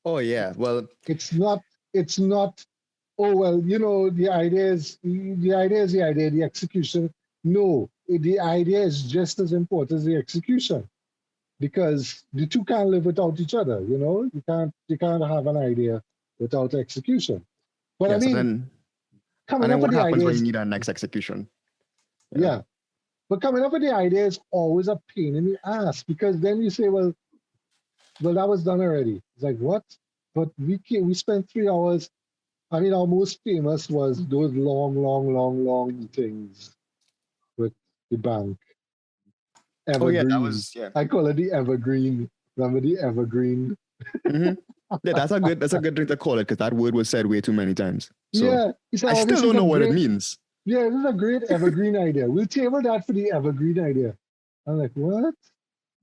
Oh yeah, well, it's not. Oh well, you know, the idea is the idea. The execution, no, the idea is just as important as the execution, because the two can't live without each other. You know, you can't have an idea without execution. But I mean, coming up with the ideas, when you need our next execution? Yeah, but coming up with the idea is always a pain in the ass, because then you say, well, that was done already. It's like, what? But we spent 3 hours. I mean, our most famous was those long meetings with the bank. Evergreen. Oh yeah, that was, yeah. I call it the evergreen. Remember the evergreen? Mm-hmm. Yeah, that's a good thing to call it, because that word was said way too many times. So yeah, I still don't know what it means. Yeah, this is a great evergreen idea. We'll table that for the evergreen idea. I'm like, what?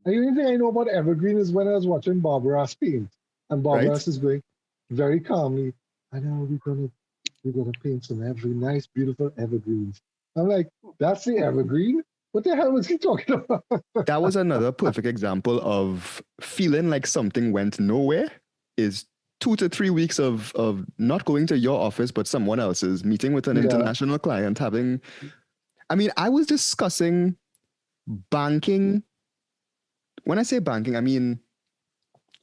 The only thing I know about evergreen is when I was watching Bob Ross paint, and Bob Ross is going very calmly, I know we're gonna paint some nice, beautiful evergreens. I'm like, that's the evergreen? What the hell was he talking about? That was another perfect example of feeling like something went nowhere. Is 2 to 3 weeks of not going to your office, but someone else's, meeting with an international client, having, I mean, I was discussing banking. When I say banking, I mean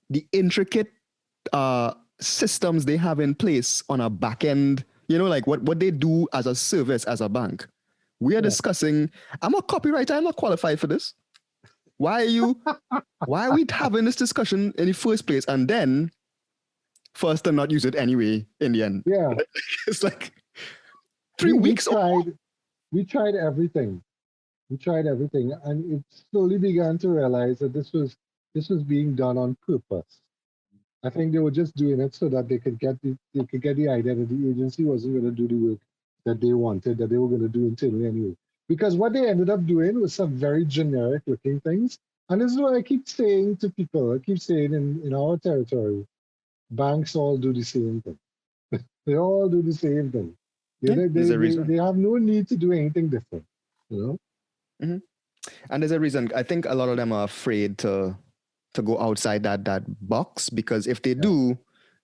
the intricate systems they have in place on a back end, you know, like what they do as a service as a bank. We are discussing, I'm a copywriter, I'm not qualified for this. Why are we having this discussion in the first place? And then for us to not use it anyway in the end. Yeah. It's like 3 weeks. We tried everything. We tried everything, and it slowly began to realize that this was being done on purpose. I think they were just doing it so that they could get the idea that the agency wasn't going to do the work that they wanted, that they were going to do internally anyway. Because what they ended up doing was some very generic looking things. And this is what I keep saying to people. I keep saying in our territory, banks all do the same thing. They all do the same thing. They have no need to do anything different, you know? Mm-hmm. And there's a reason. I think a lot of them are afraid to go outside that box, because if they do,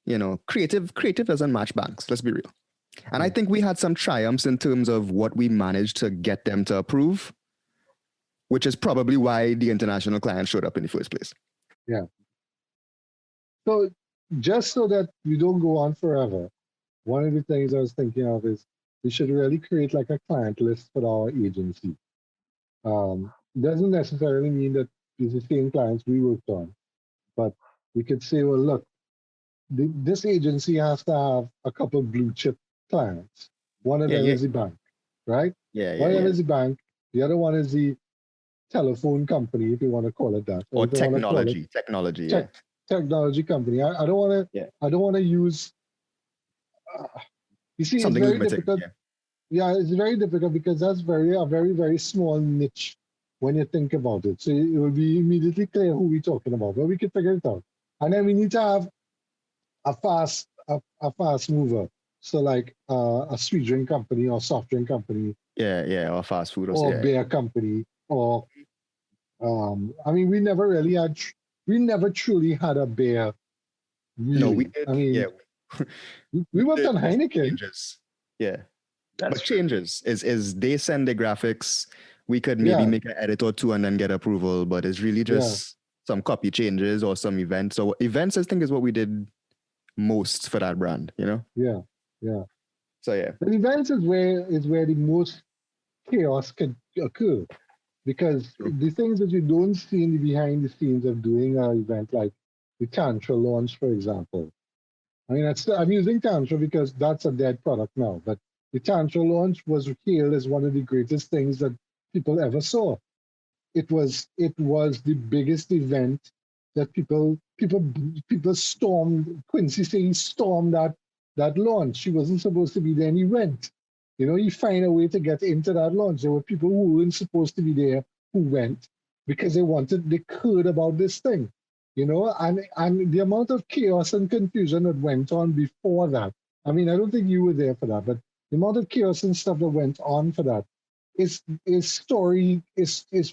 you know, creative doesn't match banks. Let's be real. And I think we had some triumphs in terms of what we managed to get them to approve, which is probably why the international client showed up in the first place. Yeah. So just so that we don't go on forever, one of the things I was thinking of is we should really create like a client list for our agency. Doesn't necessarily mean that it's the same clients we worked on, but we could say, well, look, this agency has to have a couple of blue chip clients. One of them is the bank, right? One of them is the bank. The other one is the telephone company, if you want to call it that, or technology company. I don't want to. I don't want to use. You see, something it's very limiting, difficult. Yeah, it's very difficult because that's a very small niche when you think about it. So it will be immediately clear who we're talking about, but we can figure it out. And then we need to have a fast mover. So like a sweet drink company or soft drink company. Or fast food or beer company or I mean we never truly had a beer. Really. No, we did. I mean, we worked on Heineken. Changes. Yeah. But changes is they send the graphics. We could maybe make an edit or two and then get approval, but it's really just some copy changes or some events. So events, I think, is what we did most for that brand, you know? Yeah. So yeah. But events is where the most chaos can occur, because the things that you don't see in the behind the scenes of doing an event, like the Tantra launch, for example. I mean, I'm using Tantra because that's a dead product now, but the Tantra launch was hailed as one of the greatest things that people ever saw. It was the biggest event that people stormed. Quincy saying stormed that launch. She wasn't supposed to be there, and he went. You know, he find a way to get into that launch. There were people who weren't supposed to be there who went because they heard about this thing. You know, and the amount of chaos and confusion that went on before that. I mean, I don't think you were there for that, but the amount of chaos and stuff that went on for that is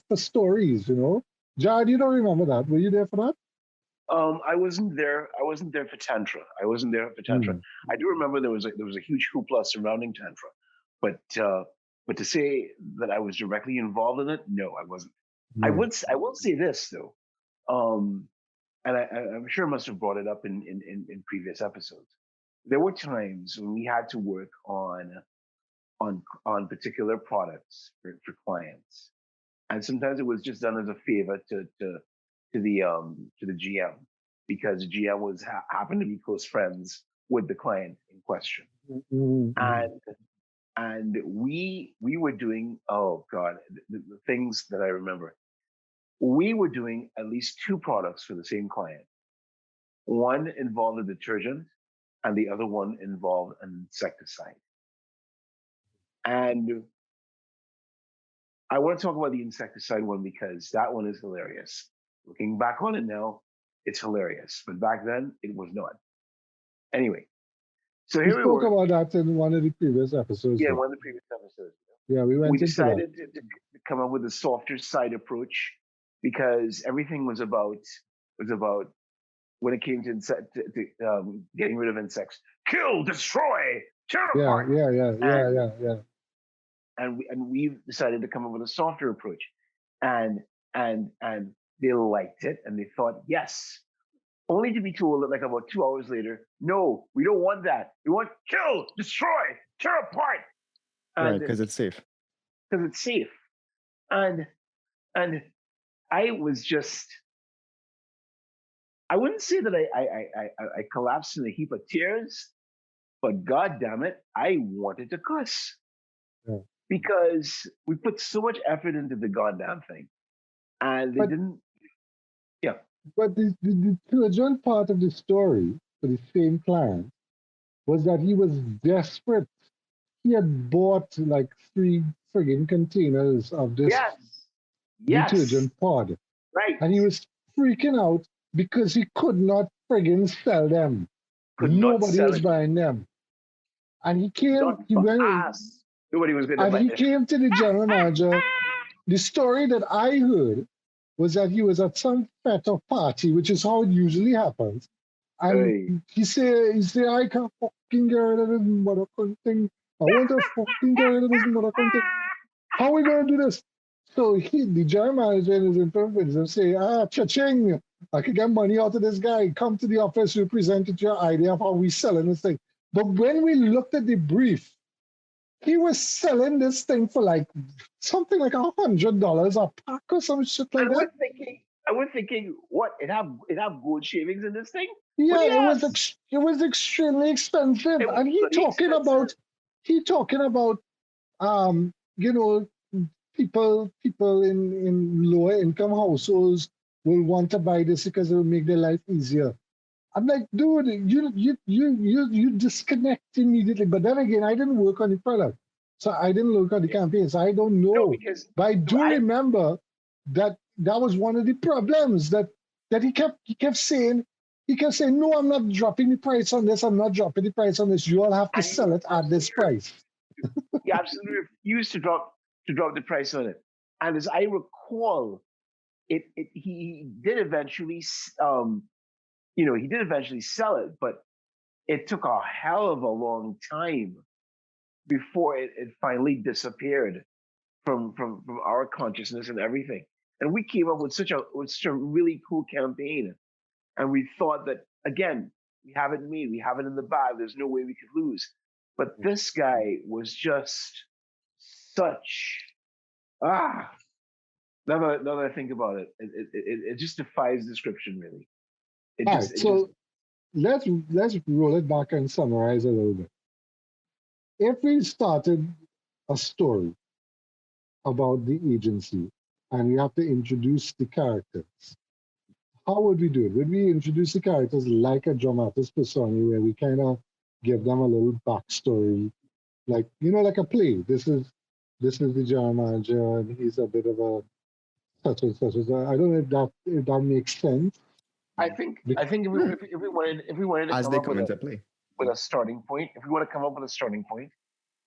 for stories, you know. Jared, you don't remember that? Were you there for that? I wasn't there. I wasn't there for Tantra. I wasn't there for Tantra. I do remember there was a huge hoopla surrounding Tantra, but to say that I was directly involved in it, no, I wasn't. I will say this though, and I'm sure I must have brought it up in previous episodes. There were times when we had to work on particular products for clients, and sometimes it was just done as a favor to the GM, because the GM was happened to be close friends with the client in question, and we were doing, oh god, the things that I remember. We were doing at least two products for the same client. One involved a detergent, and the other one involved an insecticide. And I want to talk about the insecticide one because that one is hilarious. Looking back on it now, it's hilarious. But back then, it was not. Anyway, so here we spoke about that in one of the previous episodes. Yeah, one of the previous episodes. Yeah, we decided to come up with a softer side approach, because everything was about when it came to getting rid of insects, kill, destroy, tear apart. Yeah. And we decided to come up with a softer approach, and they liked it, and they thought, yes, only to be told that like about 2 hours later, no, we don't want that. We want kill, destroy, tear apart. Right, because it's safe. Because it's safe. And I was just, I wouldn't say that I collapsed in a heap of tears, but God damn it, I wanted to cuss. Yeah. Because we put so much effort into the goddamn thing. And they didn't, yeah. But the urgent part of the story for the same client was that he was desperate. He had bought like 3 friggin' containers of this detergent pod. Right. And he was freaking out because he could not friggin' sell them. Nobody was buying them. And he came, he went, nobody was going to buy and he came to the general manager. The story that I heard was that he was at some fete party, which is how it usually happens. And he said, I can't fucking get rid of this motherfucking thing. I want to fucking get rid of this motherfucking thing. How are we going to do this? So the general manager in his interview say, cha-ching, I could get money out of this guy. Come to the office, we presented your idea of how we selling this thing. But when we looked at the brief, he was selling this thing for like something like $100 a pack or some shit like that. I was thinking, what? It have gold shavings in this thing? Yeah, it was extremely expensive. And he talking about you know, people in lower income households will want to buy this because it will make their life easier. I'm like, dude, you disconnect immediately. But then again, I didn't work on the product, so I didn't look at the campaign, so I don't know. No, but I do remember that was one of the problems that he kept saying. He kept saying, no, I'm not dropping the price on this. I'm not dropping the price on this. You all have to sell it at this price. He absolutely refused to drop the price on it. And as I recall, he did eventually he did eventually sell it, but it took a hell of a long time before it finally disappeared from our consciousness and everything. And we came up with such a really cool campaign. And we thought that, again, we have it made, we have it in the bag, there's no way we could lose. But this guy was just such, now that I think about it, it just defies description, really. Let's roll it back and summarize a little bit. If we started a story about the agency and we have to introduce the characters, how would we do it? Would we introduce the characters like a dramatis personae where we kind of give them a little backstory, like like a play? This is the general manager, and he's a bit of a such and such. I don't know if that makes sense. I think if we wanted to as they come into play with a starting point, if we want to come up with a starting point,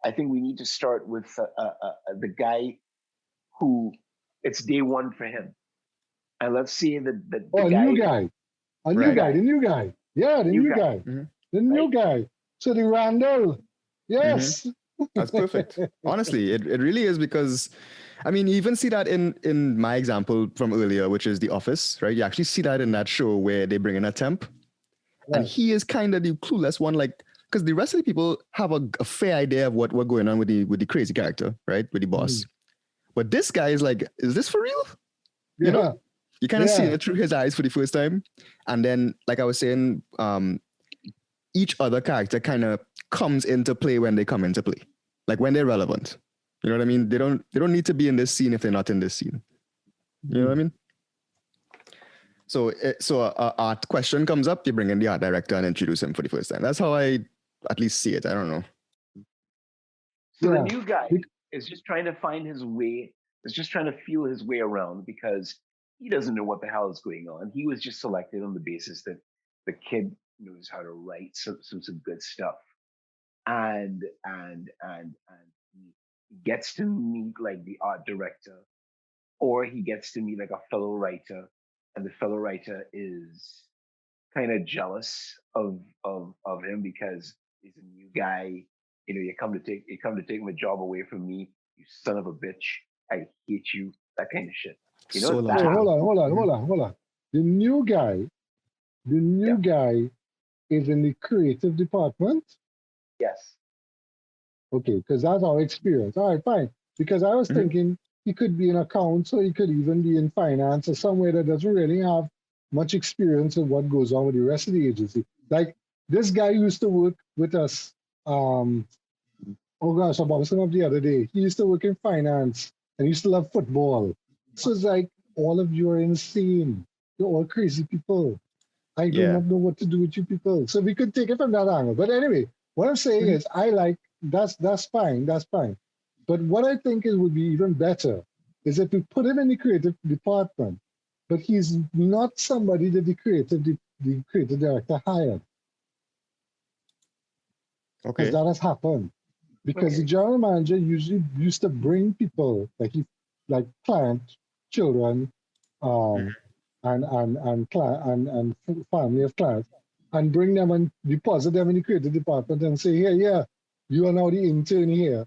I think we need to start with the guy who it's day one for him, and let's see the new guy, the new guy, yeah, the new guy, mm-hmm. The new guy. So the Randall, yes. Mm-hmm. That's perfect. Honestly, it really is, because I mean, you even see that in my example from earlier, which is The Office, right? You actually see that in that show where they bring in a temp, right. And he is kind of the clueless one, like, because the rest of the people have a fair idea of what's going on with the crazy character, right? With the boss. But this guy is like, is this for real? Yeah. You kind of see it through his eyes for the first time. And then, like I was saying, each other character kind of comes into play when they come into play, like when they're relevant. You know what I mean? They don't need to be in this scene if they're not in this scene. You know what I mean? So a art question comes up, you bring in the art director and introduce him for the first time. That's how I at least see it. I don't know. So the new guy is just trying to find his way. Is just trying to feel his way around, because he doesn't know what the hell is going on. He was just selected on the basis that the kid knows how to write some good stuff, and he gets to meet like the art director, or he gets to meet like a fellow writer, and the fellow writer is kind of jealous of him because he's a new guy. You come to take my job away from me, you son of a bitch. I hate you. That kind of shit. Hold on. The new guy The new guy is in the creative department. Yes. Okay, because that's our experience. All right, fine. Because I was thinking he could be in accounts or he could even be in finance or somewhere that doesn't really have much experience of what goes on with the rest of the agency. Like this guy used to work with us. Oh gosh, I bounced him up the other day. He used to work in finance and he used to love football. So it's like all of you are insane. You're all crazy people. I do not know what to do with you people. So we could take it from that angle. But anyway, what I'm saying is I like that's fine, that's fine. But what I think is would be even better is if we put him in the creative department, but he's not somebody that the creative director hired. Okay. Because that has happened. Because the general manager usually used to bring people like client, children, and family of clients, and bring them and deposit them in the creative department and say, yeah, you are now the intern here.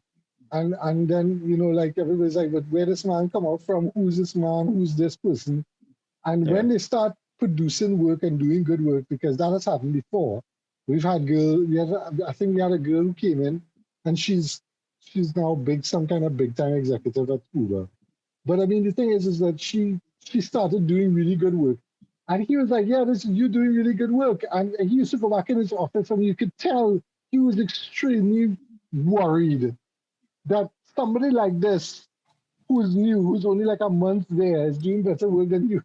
And then, like everybody's like, but where this man come out from? Who's this man? Who's this person? And when they start producing work and doing good work, because that has happened before, we've had I think we had a girl who came in and she's now some kind of big time executive at Uber. But I mean, the thing is that she started doing really good work. And he was like, yeah, you're doing really good work. And he used to go back in his office and you could tell he was extremely worried that somebody like this, who's new, who's only like a month there, is doing better work than you.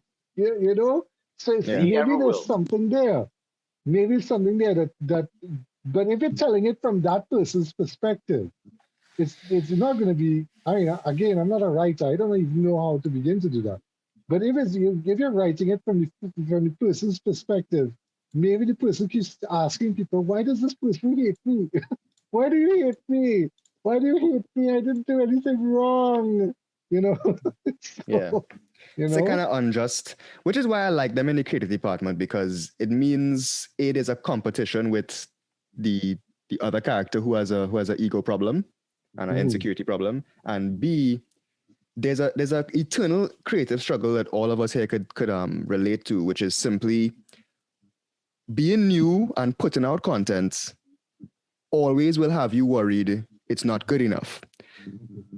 So maybe there's something there. Maybe something there that. But if you're telling it from that person's perspective, it's not going to be. I mean, again, I'm not a writer. I don't even know how to begin to do that. But if you're writing it from the person's perspective, maybe the person keeps asking people, why does this person hate me? Why do you hate me? Why do you hate me? I didn't do anything wrong. It's kind of unjust, which is why I like them in the creative department, because it means there's a competition with the other character who has an ego problem and an insecurity problem, and B, there's a eternal creative struggle that all of us here could relate to, which is simply being new and putting out content always will have you worried it's not good enough.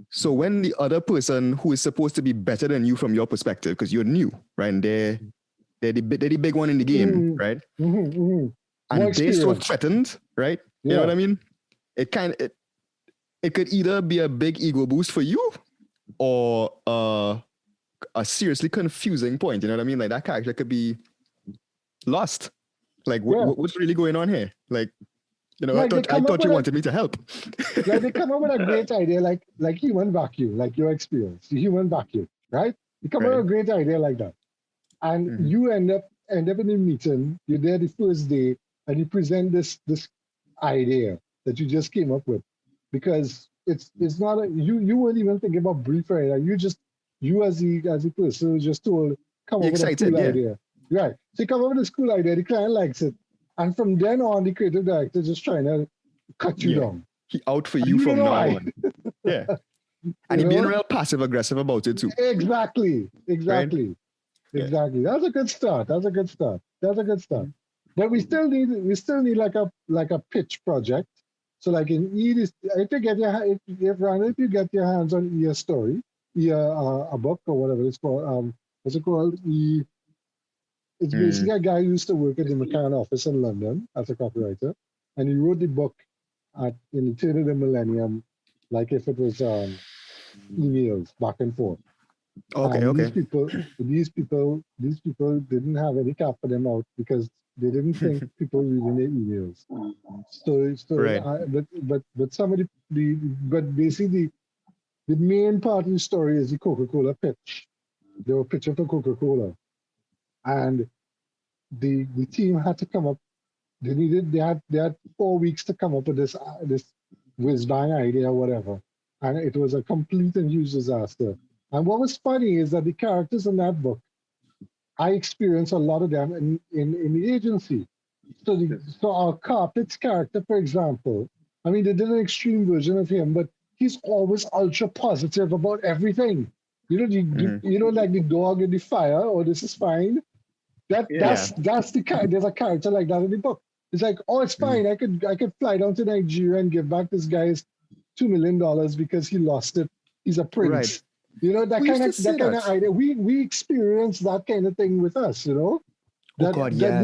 So when the other person who is supposed to be better than you from your perspective, because you're new, right? And they're the big one in the game, right? And they're so threatened, right? You know what I mean? It could either be a big ego boost for you or a seriously confusing point. You know what I mean? Like that character could be lost. Like what's really going on here? Like, I thought you wanted me to help. Like they come up with a great idea, like human vacuum, like your experience, the human vacuum, right? You come up with a great idea like that, and you end up in a meeting. You're there the first day, and you present this idea that you just came up with, because it's not you weren't even thinking about brief or anything. You as the person who just told come up with a cool idea, right? So you come up with this cool idea. The client likes it. And from then on, the creative director is just trying to cut you down. He out for you from now on. Yeah. And he's being real passive aggressive about it too. Exactly. Right? Exactly. That's a good start. But we still need like a pitch project. So like in if you get your hands on a story, a book or whatever it's called, what's it called? It's basically a guy who used to work at the McCann office in London as a copywriter, and he wrote the book in the turn of the millennium, like if it was emails back and forth. Okay. These people didn't have any cap for them out because they didn't think people reading their emails. So right. But basically the main part of the story is the Coca-Cola pitch. They were pitching for Coca-Cola. And the team had to come up. They had 4 weeks to come up with this whiz bang idea or whatever, and it was a complete and huge disaster. And what was funny is that the characters in that book, I experienced a lot of them in the agency. So our Carpet's character, for example, I mean they did an extreme version of him, but he's always ultra positive about everything. Like the dog in the fire, or this is fine. That's the kind. There's a character like that in the book. It's like, oh, it's fine. I could fly down to Nigeria and give back this guy's $2 million because he lost it. He's a prince. Right. You know, that kind of idea. We experience that kind of thing with us, you know? That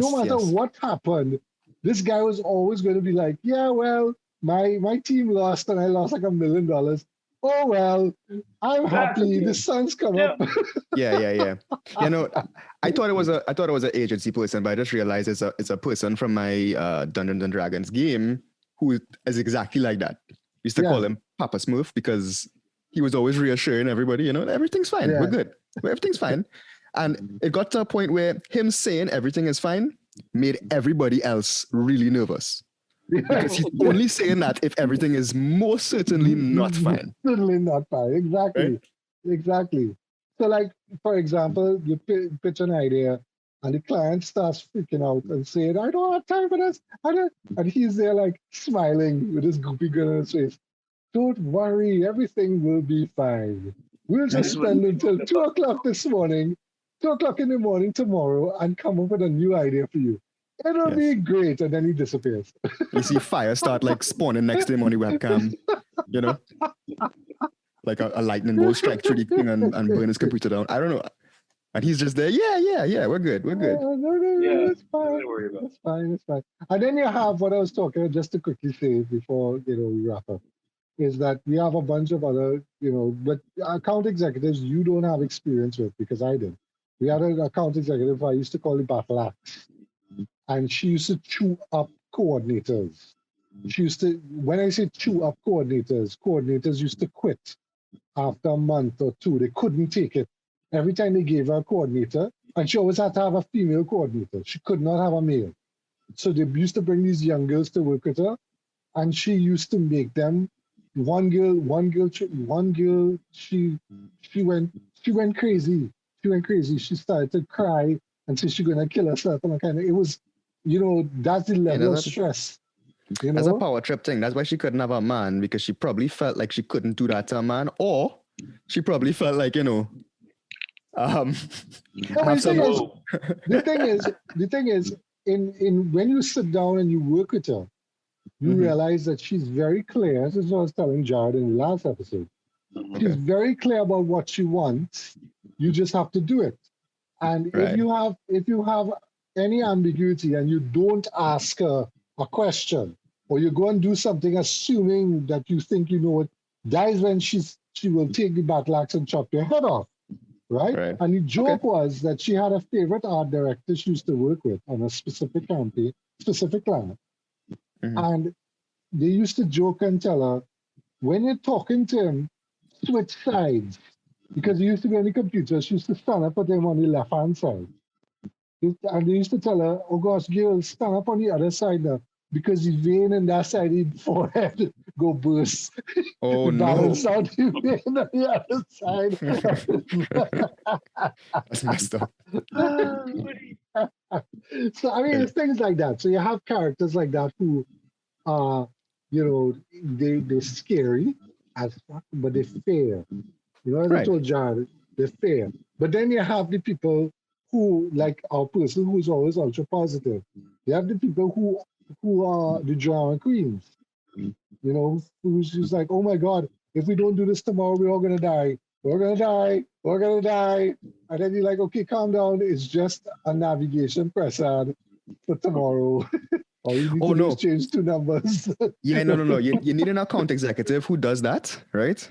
no matter what happened, this guy was always going to be like, yeah, well, my team lost and I lost like $1 million. Oh well, I'm happy. The sun's come up. Yeah. You know, I thought it was an agency person, but I just realized it's a person from my Dungeons and Dragons game who is exactly like that. Used to call him Papa Smurf because he was always reassuring everybody, you know, everything's fine. We're good. Everything's fine. And it got to a point where him saying everything is fine made everybody else really nervous. Because he's only saying that if everything is most certainly not fine. Certainly not fine. Exactly. Right? Exactly. So, like, for example, you pitch an idea and the client starts freaking out and saying, I don't have time for this. And he's there, like, smiling with his goopy grin on his face. Don't worry. Everything will be fine. We'll just spend until 2 o'clock this morning, 2 o'clock in the morning tomorrow, and come up with a new idea for you. It'll be great. And then he disappears. You see fire start like spawning next to him on the webcam, you know? Like a lightning bolt strike through the thing and burn his computer down. I don't know. And he's just there. Yeah. We're good. No, it's fine. It's fine. And then you have what I was talking about, just to quickly say before, you know, we wrap up, is that we have a bunch of other, you know, but account executives you don't have experience with because I did. We had an account executive I used to call the battle axe. And she used to chew up coordinators. She used to, when I say chew up coordinators used to quit after a month or two. They couldn't take it. Every time they gave her a coordinator, and she always had to have a female coordinator. She could not have a male. So they used to bring these young girls to work with her, and she used to make them. One girl, she went crazy. She started to cry and said she's gonna kill herself. And it was, you know, that's the level of stress. You know? That's a power trip thing. That's why she couldn't have a man, because she probably felt like she couldn't do that to a man, or she probably felt like, you know, the thing is, in when you sit down and you work with her, you realize that she's very clear. This is what I was telling Jared in the last episode. She's very clear about what she wants. You just have to do it. And if you have any ambiguity and you don't ask her a question, or you go and do something assuming that you think you know it, that is when she will take the battle axe and chop your head off, right? And the joke was that she had a favorite art director she used to work with on a specific campaign, specific client. And they used to joke and tell her, when you're talking to him, switch sides. Because he used to be on the computer, she used to stand up at him on the left-hand side. And they used to tell her, oh gosh, girl, stand up on the other side now. Because the vein in that side, the forehead go burst. Oh, no. Balance out the vein on the other side. That's messed up. So, I mean, it's things like that. So you have characters like that who are, you know, they're scary as fuck, but they're fair. You know, as I told Jared, they're fair. But then you have the people who, like our person who's always ultra positive. You have the people who are the drama queens. You know, who's just like, oh my God, if we don't do this tomorrow, we're all gonna die. We're gonna die. And then you're like, okay, calm down. It's just a navigation prasad for tomorrow. All you need to do is change 2 numbers. No. You need an account executive who does that, right?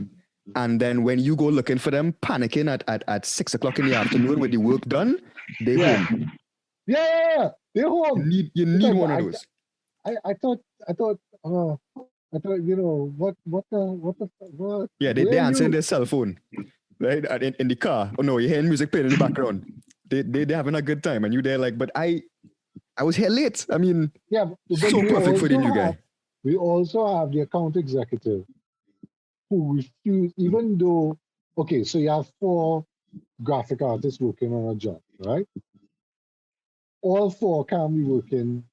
And then when you go looking for them, panicking at 6 o'clock in the afternoon with the work done, they're home. Yeah, they're home. You need like, one of those. I thought, you know, what? Yeah, they answering their cell phone, right? In the car. Oh no, you're hearing music playing in the background. They're having a good time, and you're there like, but I was here late. I mean, so perfect for the new guy. We also have the account executive who refuse, even though, okay, so you have 4 graphic artists working on a job, right? All 4 can be working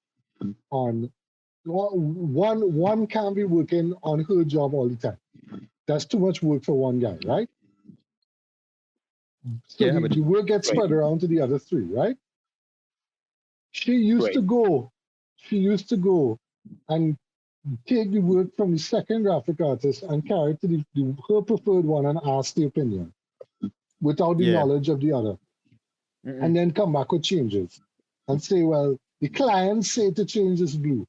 on, one can be working on her job all the time. That's too much work for one guy, right? So the work gets spread around to the other 3, right? She used to go. She used to go and take the work from the second graphic artist and carry it to her preferred one and ask the opinion without the knowledge of the other. And then come back with changes and say, well, the client said to change this blue.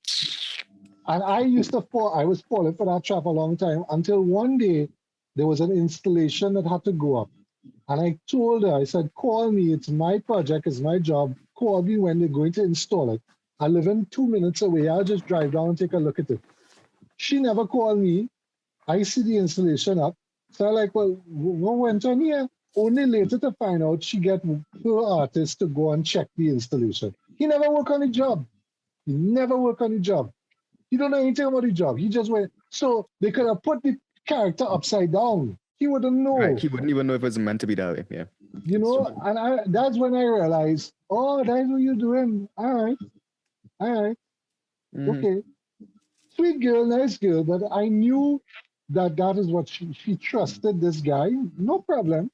And I was falling for that trap a long time until one day there was an installation that had to go up. And I told her, I said, call me, it's my project, it's my job. Call me when they're going to install it. I live in 2 minutes away. I'll just drive down and take a look at it. She never called me. I see the installation up. So I'm like, well, what went on here? Only later to find out she get her artist to go and check the installation. He never worked on the job. He never worked on the job. He don't know anything about the job. He just went. So they could have put the character upside down. He wouldn't know. Right. He wouldn't even know if it was meant to be that way. Yeah. You know, and that's when I realized, oh, that's what you're doing. All right. Okay. Sweet girl, nice girl, but I knew that is what she trusted this guy. No problem.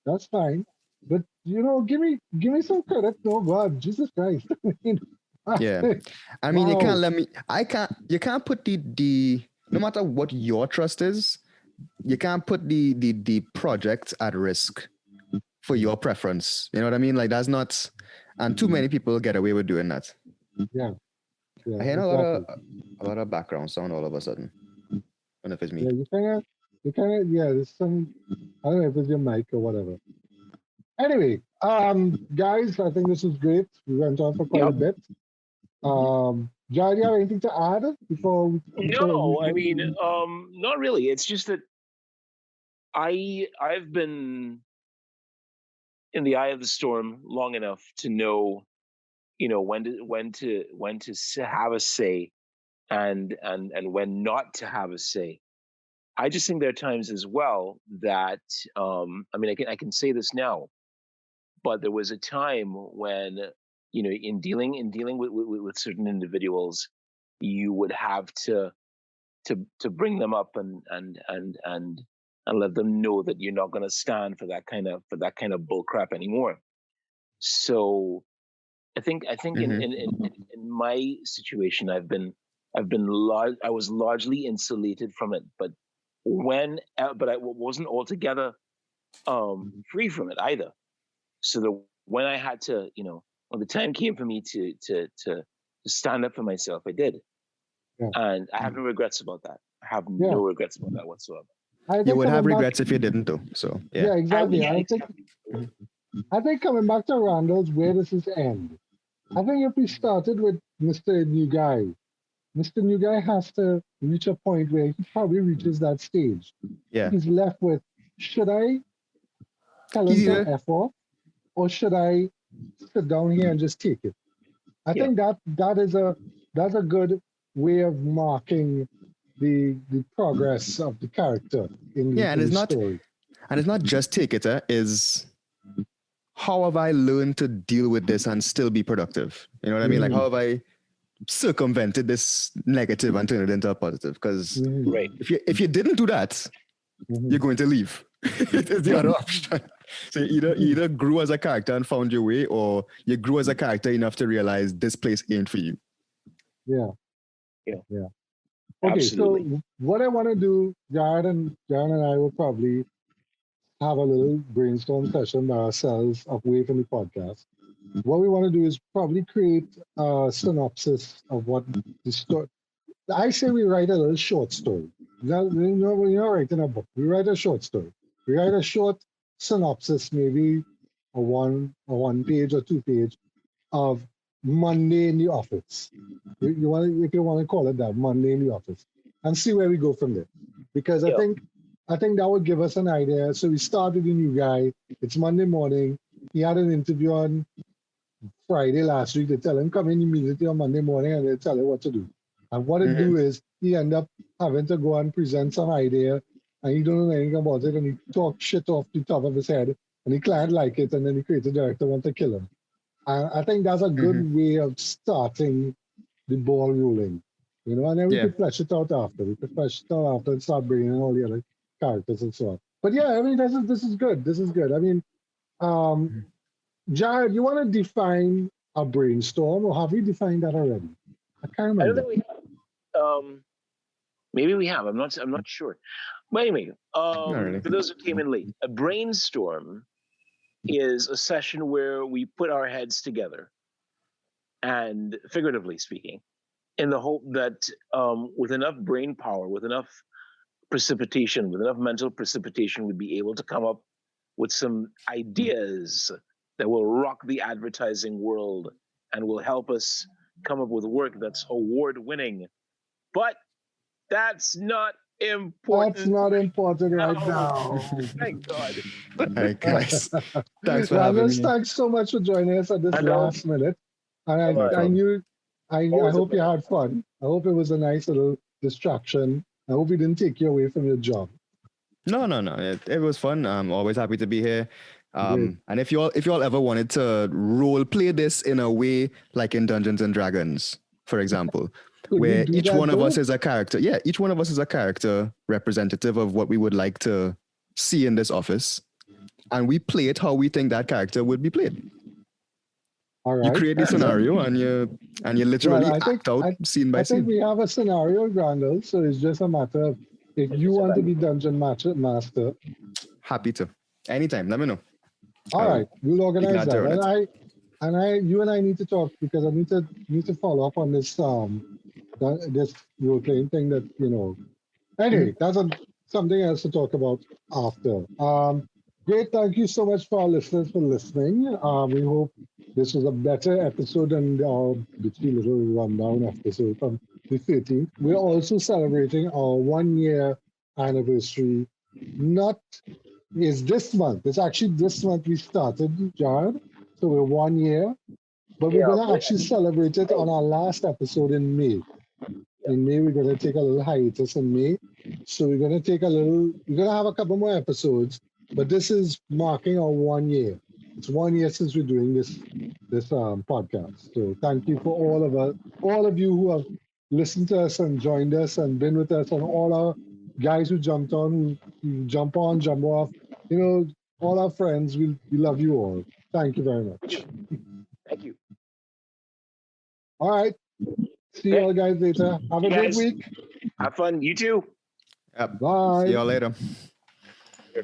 That's fine. But you know, give me some credit. No, God, Jesus Christ. Yeah. I mean, you can't put the no matter what your trust is, you can't put the project at risk for your preference. You know what I mean? Like that's not, and too many people get away with doing that. Yeah. I hear a lot of background sound all of a sudden. I don't know if it's me. Yeah, you kind of, there's some, I don't know if it's your mic or whatever. Anyway, guys, I think this was great. We went on for quite a bit. Jai, do you have anything to add before? No, I mean, not really. It's just that I've been in the eye of the storm long enough to know, you know, when to have a say, and when not to have a say. I just think there are times as well that I mean, I can say this now, but there was a time when, you know, in dealing with certain individuals, you would have to bring them up and let them know that you're not going to stand for that kind of bull crap anymore. So I think in my situation, I was largely insulated from it, but I wasn't altogether free from it either. So when I had to, you know, when the time came for me to stand up for myself, I did. Yeah. And I have no regrets about that. I have no regrets about that whatsoever. You would have regrets if you didn't, though. So yeah, exactly. I think coming back to Randall's, where does this end? I think if we started with Mr. New Guy, Mr. New Guy has to reach a point where he probably reaches that stage. Yeah. He's left with, should I tell him to F off, or should I sit down here and just take it? I think that's a good way of marking the progress of the character in the story. And it's not just take it, is how have I learned to deal with this and still be productive? You know what I mean? Like how have I circumvented this negative and turned it into a positive? Because if you didn't do that, you're going to leave. It's the other option. So you either grew as a character and found your way, or you grew as a character enough to realize this place ain't for you. Yeah. Okay, absolutely. So what I want to do, Jared and I will probably have a little brainstorm session by ourselves away from the podcast. What we want to do is probably create a synopsis of what the story. I say we write a little short story. You're not writing a book. We write a short story. We write a short synopsis, maybe a one page or 2 page of Monday in the office. If you want to call it that, Monday in the office, and see where we go from there. Because I think that would give us an idea. So we start with the new guy. It's Monday morning. He had an interview on Friday last week. They tell him come in immediately on Monday morning, and they tell him what to do. And what they do is he end up having to go and present some idea, and he don't know anything about it, and he talks shit off the top of his head, and the client like it, and then the creative director want to kill him. I think that's a good way of starting the ball rolling, you know, and then we could flesh it out after. We could flesh it out after and start bringing in all the other characters and so on. But yeah, I mean, this is good. This is good. I mean, Jared, you want to define a brainstorm, or have we defined that already? I can't remember. I don't think we have. Maybe we have. I'm not sure. But anyway, for those who came in late, a brainstorm is a session where we put our heads together, and figuratively speaking, in the hope that with enough brain power, with enough precipitation, with enough mental precipitation, we'd be able to come up with some ideas that will rock the advertising world and will help us come up with work that's award-winning. But that's not important. That's not important right now. Thank God. Hey guys, thanks for having me. Thanks so much for joining us at this last minute. And I hope you had fun. I hope it was a nice little distraction. I hope we didn't take you away from your job. No. It was fun. I'm always happy to be here. And if you all ever wanted to role play this in a way like in Dungeons and Dragons, for example, where each one of us is a character. Yeah, each one of us is a character representative of what we would like to see in this office. And we play it how we think that character would be played. All right. You create the scenario and you literally act out scene by scene. I think we have a scenario, Grandel, so it's just a matter of if you want to be Dungeon Master. Happy to. Anytime, let me know. All right, we'll organize that. You and I need to talk because I need to follow up on this this role playing thing that Anyway, that's something else to talk about after. Great, thank you so much for our listeners for listening. We hope this was a better episode than the bitchy little rundown episode from the 13th. We're also celebrating our 1 year anniversary. It's this month. It's actually this month we started, Jared. So we're 1 year. But we're going to actually celebrate it on our last episode in May. In May, we're going to take a little hiatus in May. So we're going to have a couple more episodes. But this is marking our 1 year. It's 1 year since we're doing this podcast. So thank you for all of you who have listened to us and joined us and been with us, and all our guys who jumped on, who jump on, jump off. All our friends. We love you all. Thank you very much. Thank you. All right. See you all guys later. Have a great week. Have fun. You too. Yep. Bye. See y'all later. Sure.